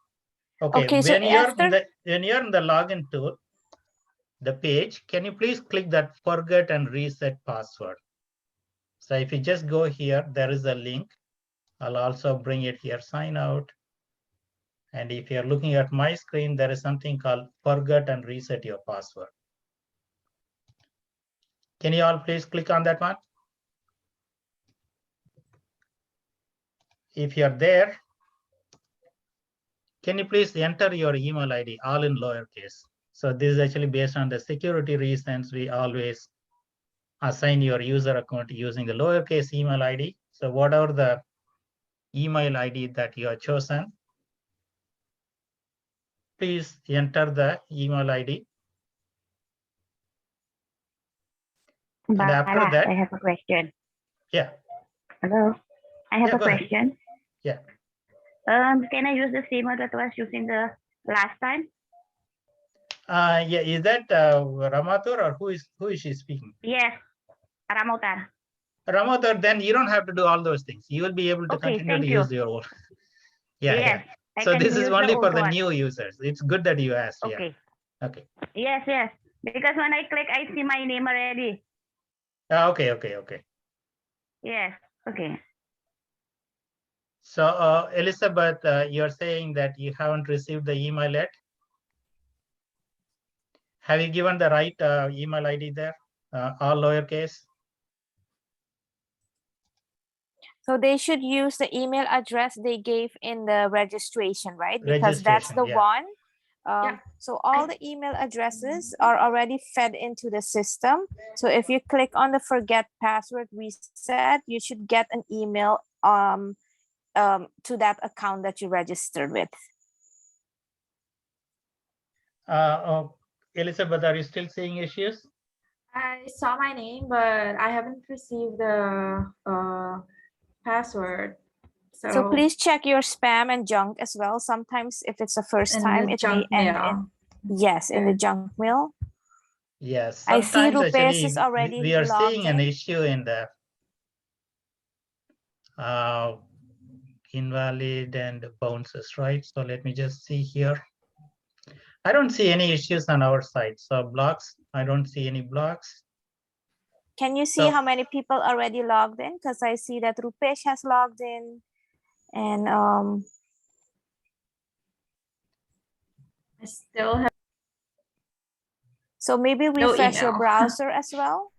Okay, So when you're after, in the login tool, the page, can you please click that forget and reset password? So if you just go here, there is a link. I'll also bring it here, sign out. And if you're looking at my screen, there is something called forget and reset your password. Can you all please click on that one? If you're there, can you please enter your email ID all in lowercase? So this is actually based on the security reasons. We always assign your user account using the lowercase email ID. So whatever the email ID that you have chosen, please enter the email ID. And after that, I have a question. Yeah. Hello, I have Yeah, a go ahead. question. Yeah. Can I use the same one that I was using the last time? Yeah, is that Ramatur or who is she speaking? Yes, Ramotar. Ramatur, then you don't have to do all those things. You will be able to Okay, continue to thank you. use your own. Yeah, Yes, yeah. I So can this is use only the for old the one. new users. It's good that you asked. Yeah. Okay. Okay. Yes, yes. Because when I click, I see my name already. Okay. Yes. Okay. So Elizabeth, you're saying that you haven't received the email yet. Have you given the right email ID there? All lowercase. so they should use the email address they gave in the registration, right? Because that's the Registration, yeah. one. So all the email addresses are already fed into the system. So if you click on the forget password reset, you should get an email to that account that you registered with. Elizabeth, are you still seeing issues? I saw my name, but I haven't received the password. So please check your spam and junk as well. Sometimes if it's the first In time, the it may junk end mail. in the junk mail. Yes. I see Sometimes Rupesh actually is already we are logged seeing an in. issue in the invalid and bounces, right? So let me just see here. I don't see any issues on our side. So blocks, I don't see any blocks. Can you see how many people already logged in? Because I see that Rupesh has logged in, and I still have. So maybe No refresh your email. browser as well.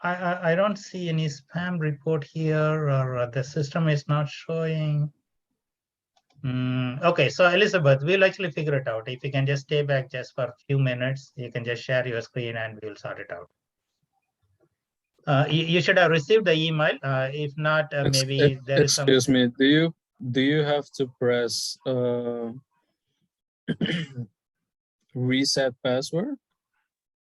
I don't see any spam report here, or the system is not showing. Okay, so Elizabeth, we'll actually figure it out. If you can just stay back just for a few minutes, you can just share your screen and we'll sort it out. You should have received the email. If not, maybe there is some. Excuse me. Do you have to press reset password?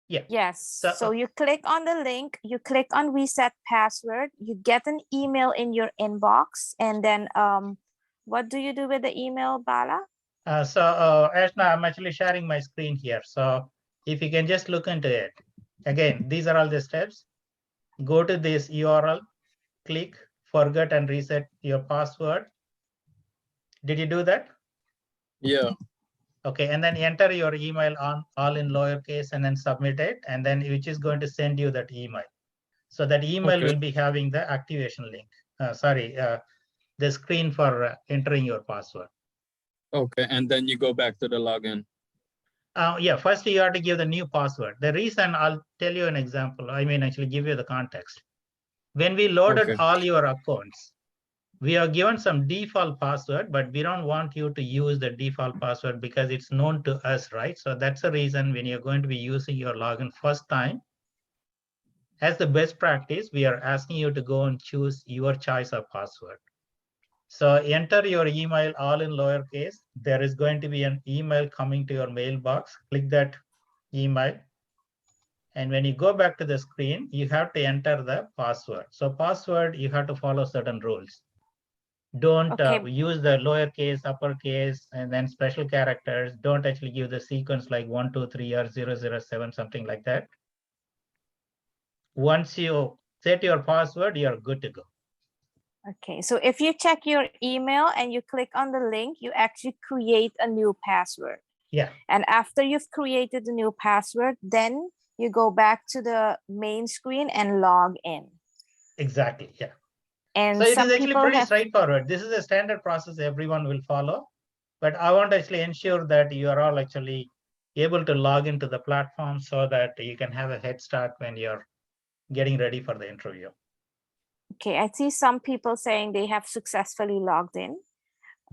Yeah. Yes. So you click on the link, you click on reset password, you get an email in your inbox, and then what do you do with the email, Bala? Ashna, I'm actually sharing my screen here. So if you can just look into it. Again, these are all the steps. Go to this URL, click forget and reset your password. Did you do that? Yeah. Okay, and then enter your email on all in lowercase and then submit it, and then which is going to send you that email. So that email will be having the activation link. the screen for entering your password. Okay, and then you go back to the login. Yeah, first you have to give the new password. The reason, I'll tell you an example. I mean, actually give you the context. When we loaded Okay. all your accounts, we are given some default password, but we don't want you to use the default password because it's known to us, right? So that's the reason when you're going to be using your login first time, as the best practice, we are asking you to go and choose your choice of password. So enter your email all in lowercase. There is going to be an email coming to your mailbox. Click that email. And when you go back to the screen, you have to enter the password. So password, you have to follow certain rules. Don't use the lowercase, uppercase, and then special characters. Don't actually give the sequence like 1, 2, 3 or 007, something like that. Once you set your password, you're good to go. Okay, so if you check your email and you click on the link, you actually create a new password. Yeah. And after you've created the new password, then you go back to the main screen and log in. Exactly, yeah. And so it is some actually people pretty have, straightforward. This is a standard process everyone will follow. But I want to actually ensure that you are all actually able to log into the platform so that you can have a head start when you're getting ready for the interview. okay, I see some people saying they have successfully logged in.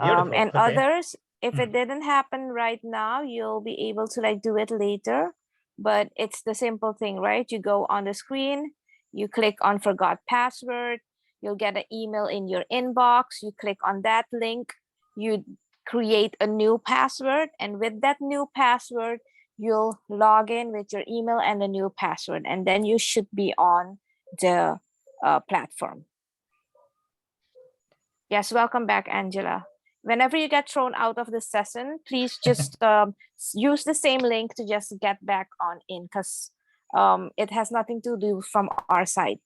Beautiful, And okay. others, if it didn't happen right now, you'll be able to like do it later. But it's the simple thing, right? You go on the screen, you click on forgot password, you'll get an email in your inbox, you click on that link, you create a new password, and with that new password, you'll log in with your email and the new password, and then you should be on the platform. Yes, welcome back, Angela. Whenever you get thrown out of the session, please just use the same link to just get back on in, because it has nothing to do from our side.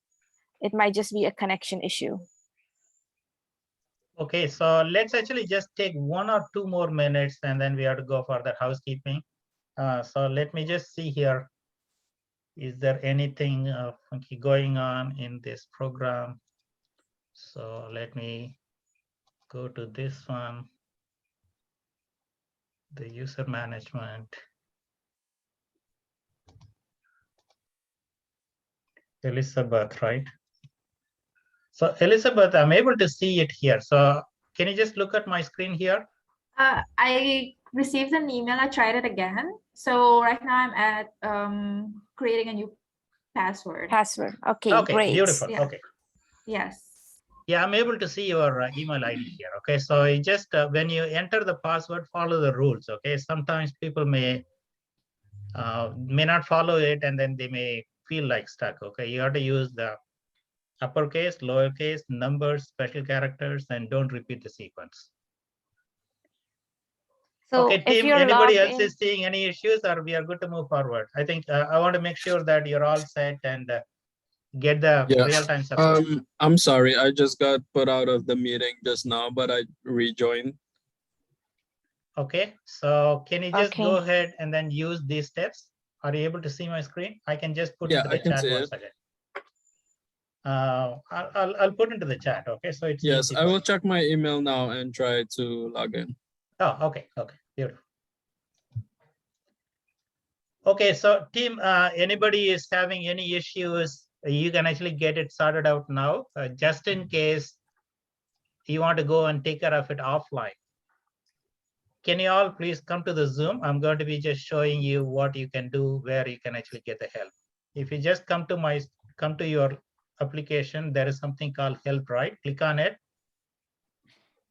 It might just be a connection issue. Okay, so let's actually just take 1 or 2 more minutes and then we have to go for the housekeeping. So let me just see here. Is there anything funky going on in this program? So let me go to this one. The user management. Elizabeth, right? So Elizabeth, I'm able to see it here. So can you just look at my screen here? I received an email. I tried it again. So right now I'm at creating a new password. Okay, okay, great. Beautiful. Yeah. Okay. Yes. Yeah, I'm able to see your email ID here. Okay, so you just when you enter the password, follow the rules. Okay, sometimes people may not follow it, and then they may feel like stuck. Okay, you have to use the uppercase, lowercase, numbers, special characters, and don't repeat the sequence. So okay, if team, you're anybody logged else in, is seeing any issues, or we are good to move forward? I think I want to make sure that you're all set and get the real-time support. I'm sorry, I just got put out of the meeting just now, but I rejoined. Okay, so can you just go Okay. ahead and then use these steps? Are you able to see my screen? I can just put Yeah, into I the can chat see once it. again. I'll put into the chat. Okay, so it's Yes, easy I for will you. check my email now and try to log in. Oh, okay, beautiful. Okay, so team, anybody is having any issues, you can actually get it sorted out now, just in case you want to go and take care of it offline. Can you all please come to the Zoom? I'm going to be just showing you what you can do, where you can actually get the help. If you just come to your application, there is something called help, right? Click on it.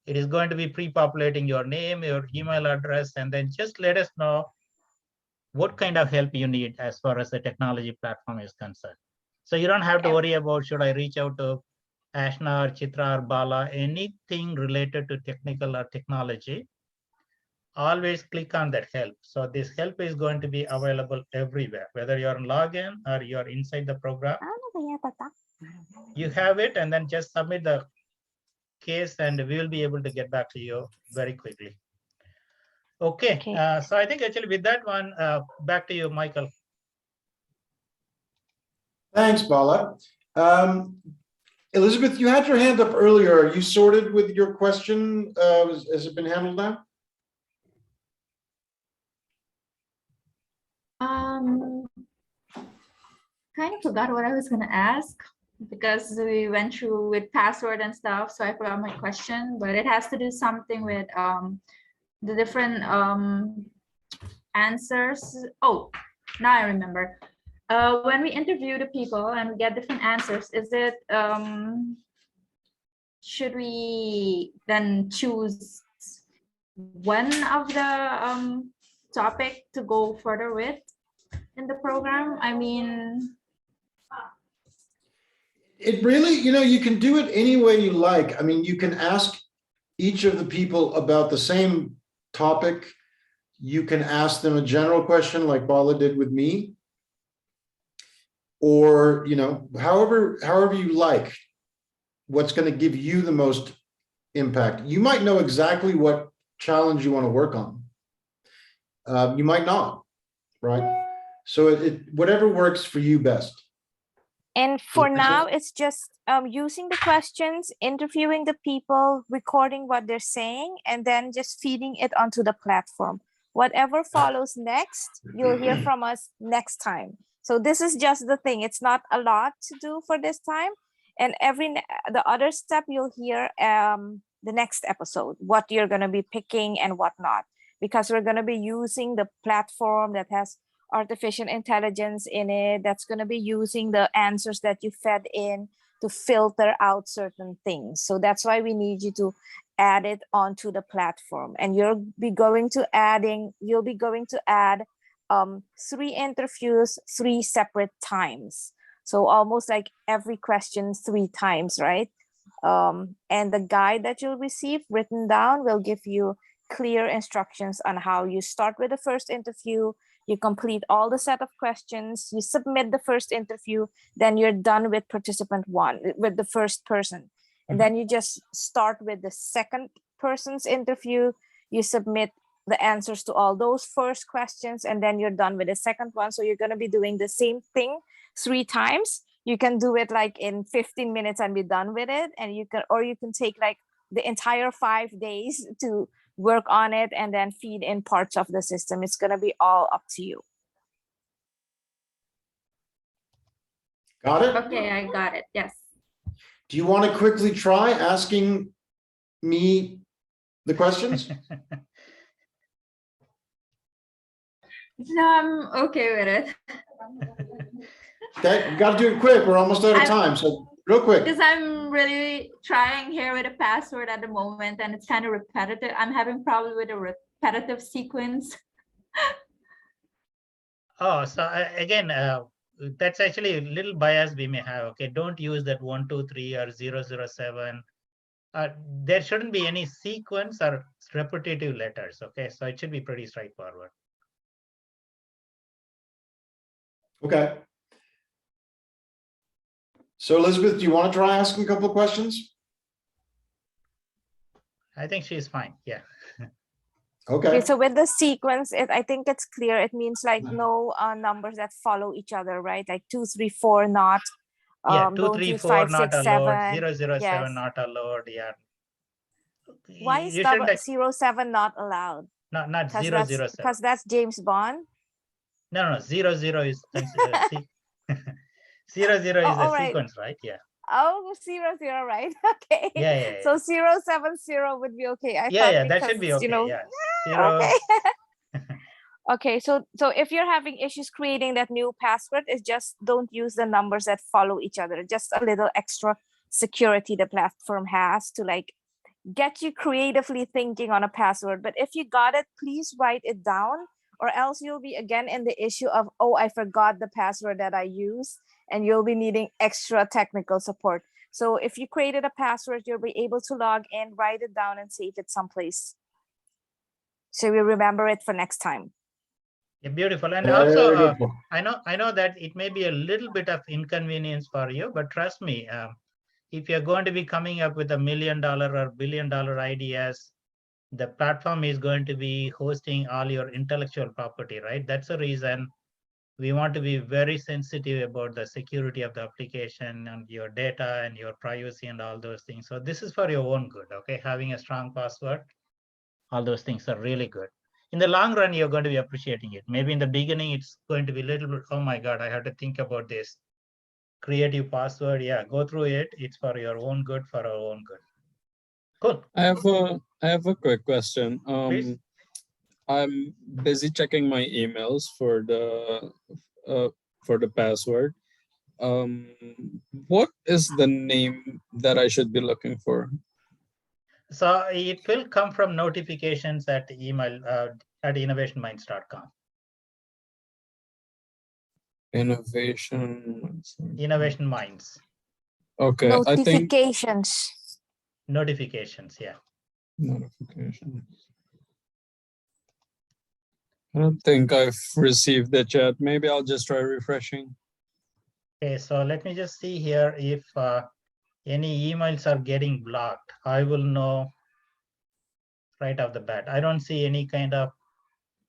It is going to be pre-populating your name, your email address, and then just let us know what kind of help you need as far as the technology platform is concerned. So you don't have to worry about, should I reach out to Ashna or Chitra or Bala, anything related to technical or technology, always click on that help. So this help is going to be available everywhere, whether you're on login or you're inside the program. You have it, and then just submit the case and we will be able to get back to you very quickly. Okay, so I think actually with that one, back to you, Michael. Thanks, Bala. Elizabeth, you had your hand up earlier. Are you sorted with your question? Has it been handled now? Kind of forgot what I was gonna ask because we went through with password and stuff, so I forgot my question, but it has to do something with the different answers. Oh, now I remember. When we interview the people and we get different answers, is it should we then choose one of the topic to go further with in the program? I mean, It really, you can do it any way you like. I mean, you can ask each of the people about the same topic. You can ask them a general question like Bala did with me. Or, however you like, what's going to give you the most impact. You might know exactly what challenge you want to work on. You might not, right? So whatever works for you best. And for now, it's just using the questions, interviewing the people, recording what they're saying, and then just feeding it onto the platform. Whatever follows next, you'll hear from us next time. So this is just the thing. It's not a lot to do for this time. And the other step you'll hear the next episode, what you're going to be picking and whatnot, because we're going to be using the platform that has artificial intelligence in it, that's going to be using the answers that you fed in to filter out certain things. So that's why we need you to add it onto the platform. And you'll be going to add 3 interviews 3 separate times. So almost like every question 3 times, right? And the guide that you'll receive written down will give you clear instructions on how you start with the first interview, you complete all the set of questions, you submit the first interview, then you're done with participant 1, with the first person. And then you just start with the second person's interview, you submit the answers to all those first questions, and then you're done with the second one. So you're going to be doing the same thing 3 times. You can do it like in 15 minutes and be done with it. And you can take like the entire 5 days to work on it and then feed in parts of the system. It's going to be all up to you. Got it? okay, I got it. Yes. Do you want to quickly try asking me the questions? No, I'm okay with it. Okay, you got to do it quick. We're almost out of time. So real quick. Because I'm really trying here with a password at the moment and it's kind of repetitive. I'm having problem with a repetitive sequence. Oh, so again, that's actually a little bias we may have. Okay, don't use that 1, 2, 3 or 0, 0, 7. There shouldn't be any sequence or repetitive letters. Okay, so it should be pretty straightforward. Okay. So Elizabeth, do you want to try asking a couple of questions? I think she's fine. Yeah. Okay. So with the sequence, I think it's clear. It means like no numbers that follow each other, right? Like 2, 3, 4 not. Yeah, 2, 3, 4 5, not 6, allowed. 7. 0, 0, 7 Yes. not allowed. Yeah. Why is You that shouldn't 0, 7 not allowed? not 0, 0, 7. Because that's James Bond. No, 0, 0 is considered 0, 0 is a sequence, right? Yeah. Oh, 0, 0, right? Okay. Yeah. So 0, 7, 0 would be okay. I Yeah, thought that should be because, okay. Yeah. 0. Okay. Okay, so if you're having issues creating that new password, it's just don't use the numbers that follow each other. Just a little extra security the platform has to like get you creatively thinking on a password. But if you got it, please write it down, or else you'll be again in the issue of, oh, I forgot the password that I used, and you'll be needing extra technical support. So if you created a password, you'll be able to log in, write it down, and save it someplace, so we remember it for next time. Yeah, beautiful. And Very also, beautiful. I know that it may be a little bit of inconvenience for you, but trust me, if you're going to be coming up with $1 million or $1 billion ideas, the platform is going to be hosting all your intellectual property, right? That's the reason we want to be very sensitive about the security of the application and your data and your privacy and all those things. So this is for your own good, okay? Having a strong password, all those things are really good. In the long run, you're going to be appreciating it. Maybe in the beginning, it's going to be a little bit, oh my God, I have to think about this. Creative password, yeah, go through it. It's for your own good, for our own good. Cool. I have a quick question. Please. I'm busy checking my emails for the password. What is the name that I should be looking for? So it will come from notifications at email at innovationminds.com. Innovation Minds. Okay, Notifications. Notifications, yeah. Notifications. I don't think I've received the chat. Maybe I'll just try refreshing. Okay, so let me just see here if any emails are getting blocked. I will know right off the bat. I don't see any kind of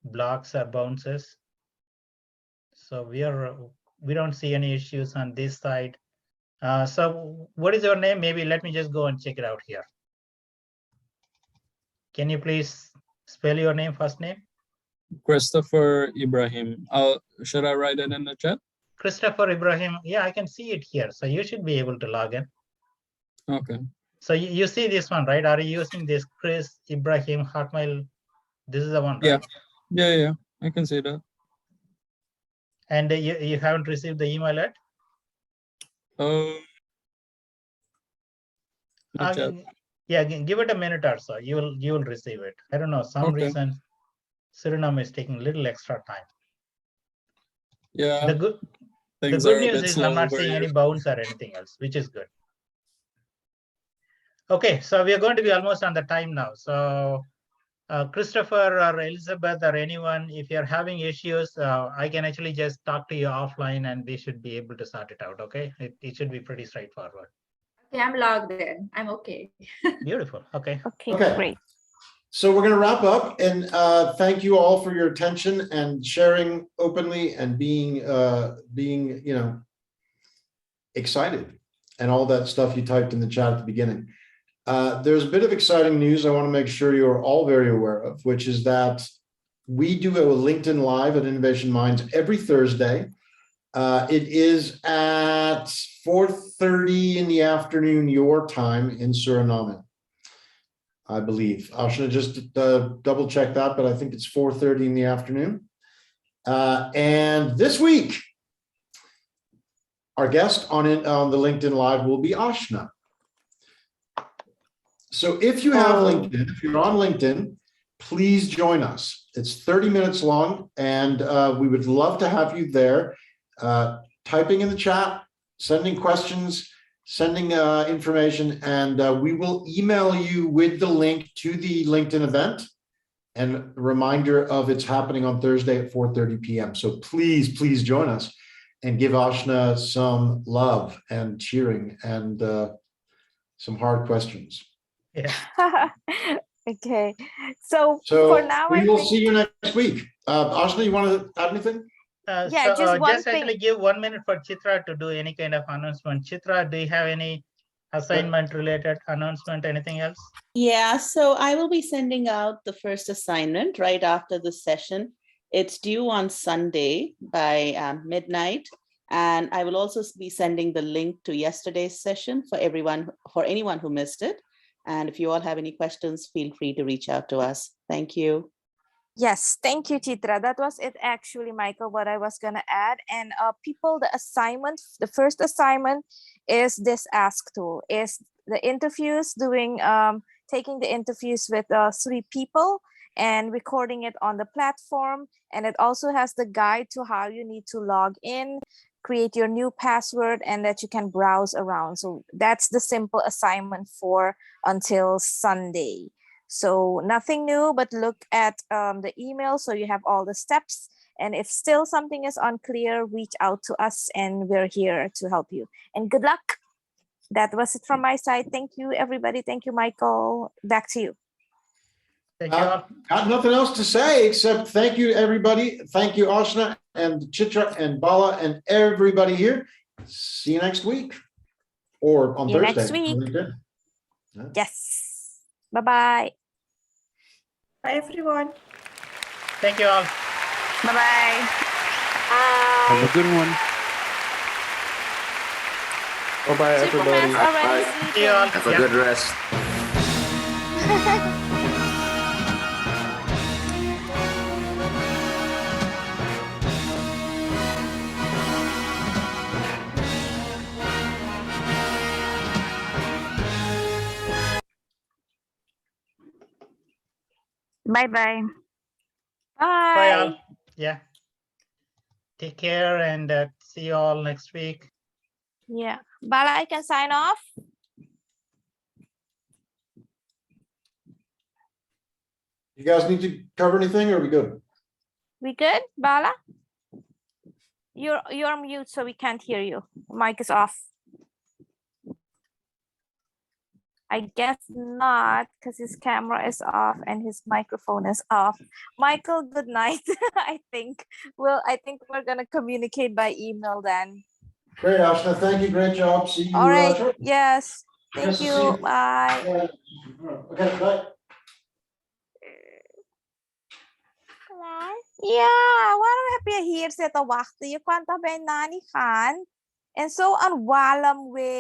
blocks or bounces. So we don't see any issues on this side. So what is your name? Maybe let me just go and check it out here. Can you please spell your name, first name? Christopher Ibrahim. Should I write it in the chat? Christopher Ibrahim. Yeah, I can see it here. So you should be able to log in. Okay. So you see this one, right? Are you using this Chris Ibrahim Hotmail? This is the one, right? Yeah. I can see that. And you haven't received the email yet? Not yet. Yeah, give it a minute or so. You will receive it. I don't know, some reason Suriname is taking a little extra time. Yeah. The good news is I'm not seeing any bounce or anything else, which is good. Okay, so we are going to be almost on the time now. So Christopher or Elizabeth or anyone, if you're having issues, I can actually just talk to you offline and we should be able to sort it out, okay? It should be pretty straightforward. Okay, I'm logged in. I'm okay. Beautiful, okay. Okay, great. So we're going to wrap up, and thank you all for your attention and sharing openly and being excited and all that stuff you typed in the chat at the beginning. There's a bit of exciting news I want to make sure you're all very aware of, which is that we do a LinkedIn Live at Innovation Minds every Thursday. It is at 4:30 in the afternoon, your time in Suriname, I believe. I should have just double check that, but I think it's 4:30 in the afternoon. And this week, our guest on the LinkedIn Live will be Ashna. So if you have LinkedIn, if you're on LinkedIn, please join us. It's 30 minutes long, and we would love to have you there, typing in the chat, sending questions, sending information, and we will email you with the link to the LinkedIn event and a reminder of it's happening on Thursday at 4:30 p.m. So please join us and give Ashna some love and cheering and some hard questions. Yeah. Okay. So So for now, we will see you next week. Ashna, you want to add anything? Yeah, just one thing. Actually give 1 minute for Chitra to do any kind of announcement. Chitra, do you have any assignment related announcement, anything else? Yeah, so I will be sending out the first assignment right after the session. It's due on Sunday by midnight. And I will also be sending the link to yesterday's session for anyone who missed it. And if you all have any questions, feel free to reach out to us. Thank you. Yes, thank you, Chitra. That was it actually, Michael, what I was going to add. And people, the first assignment is this ask tool, is the interviews, taking the interviews with 3 people and recording it on the platform. And it also has the guide to how you need to log in, create your new password, and that you can browse around. So that's the simple assignment for until Sunday. So nothing new, but look at the email so you have all the steps. And if still something is unclear, reach out to us and we're here to help you. And good luck. That was it from my side. Thank you, everybody. Thank you, Michael. Back to you. Thank you all. Got nothing else to say except thank you, everybody. Thank you, Ashna and Chitra and Bala and everybody here. See you next week or on See you Thursday. next week. on LinkedIn. Yes. Bye-bye. Bye, everyone. Thank you all. Bye-bye. Have a good one. Bye-bye, everybody. Superman's already See you sleeping. all. Have a Yeah. good rest. Bye-bye. Bye Bye. all. Yeah. Take care and see you all next week. Yeah. Bala, I can sign off. You guys need to cover anything or are we good? We good, Bala? You're mute, so we can't hear you. Mic is off. I guess not, because his camera is off and his microphone is off. Michael, good night. I think we're gonna communicate by email then. Great, Ashna. Thank you. Great job. See you. All right. shortly. Yes. Yes, Thank see you. you. Bye. Okay, bye. Ja, waarom heb je hier zitten wachten? Je kan toch bij Nani gaan? En zo aan Wallen weer.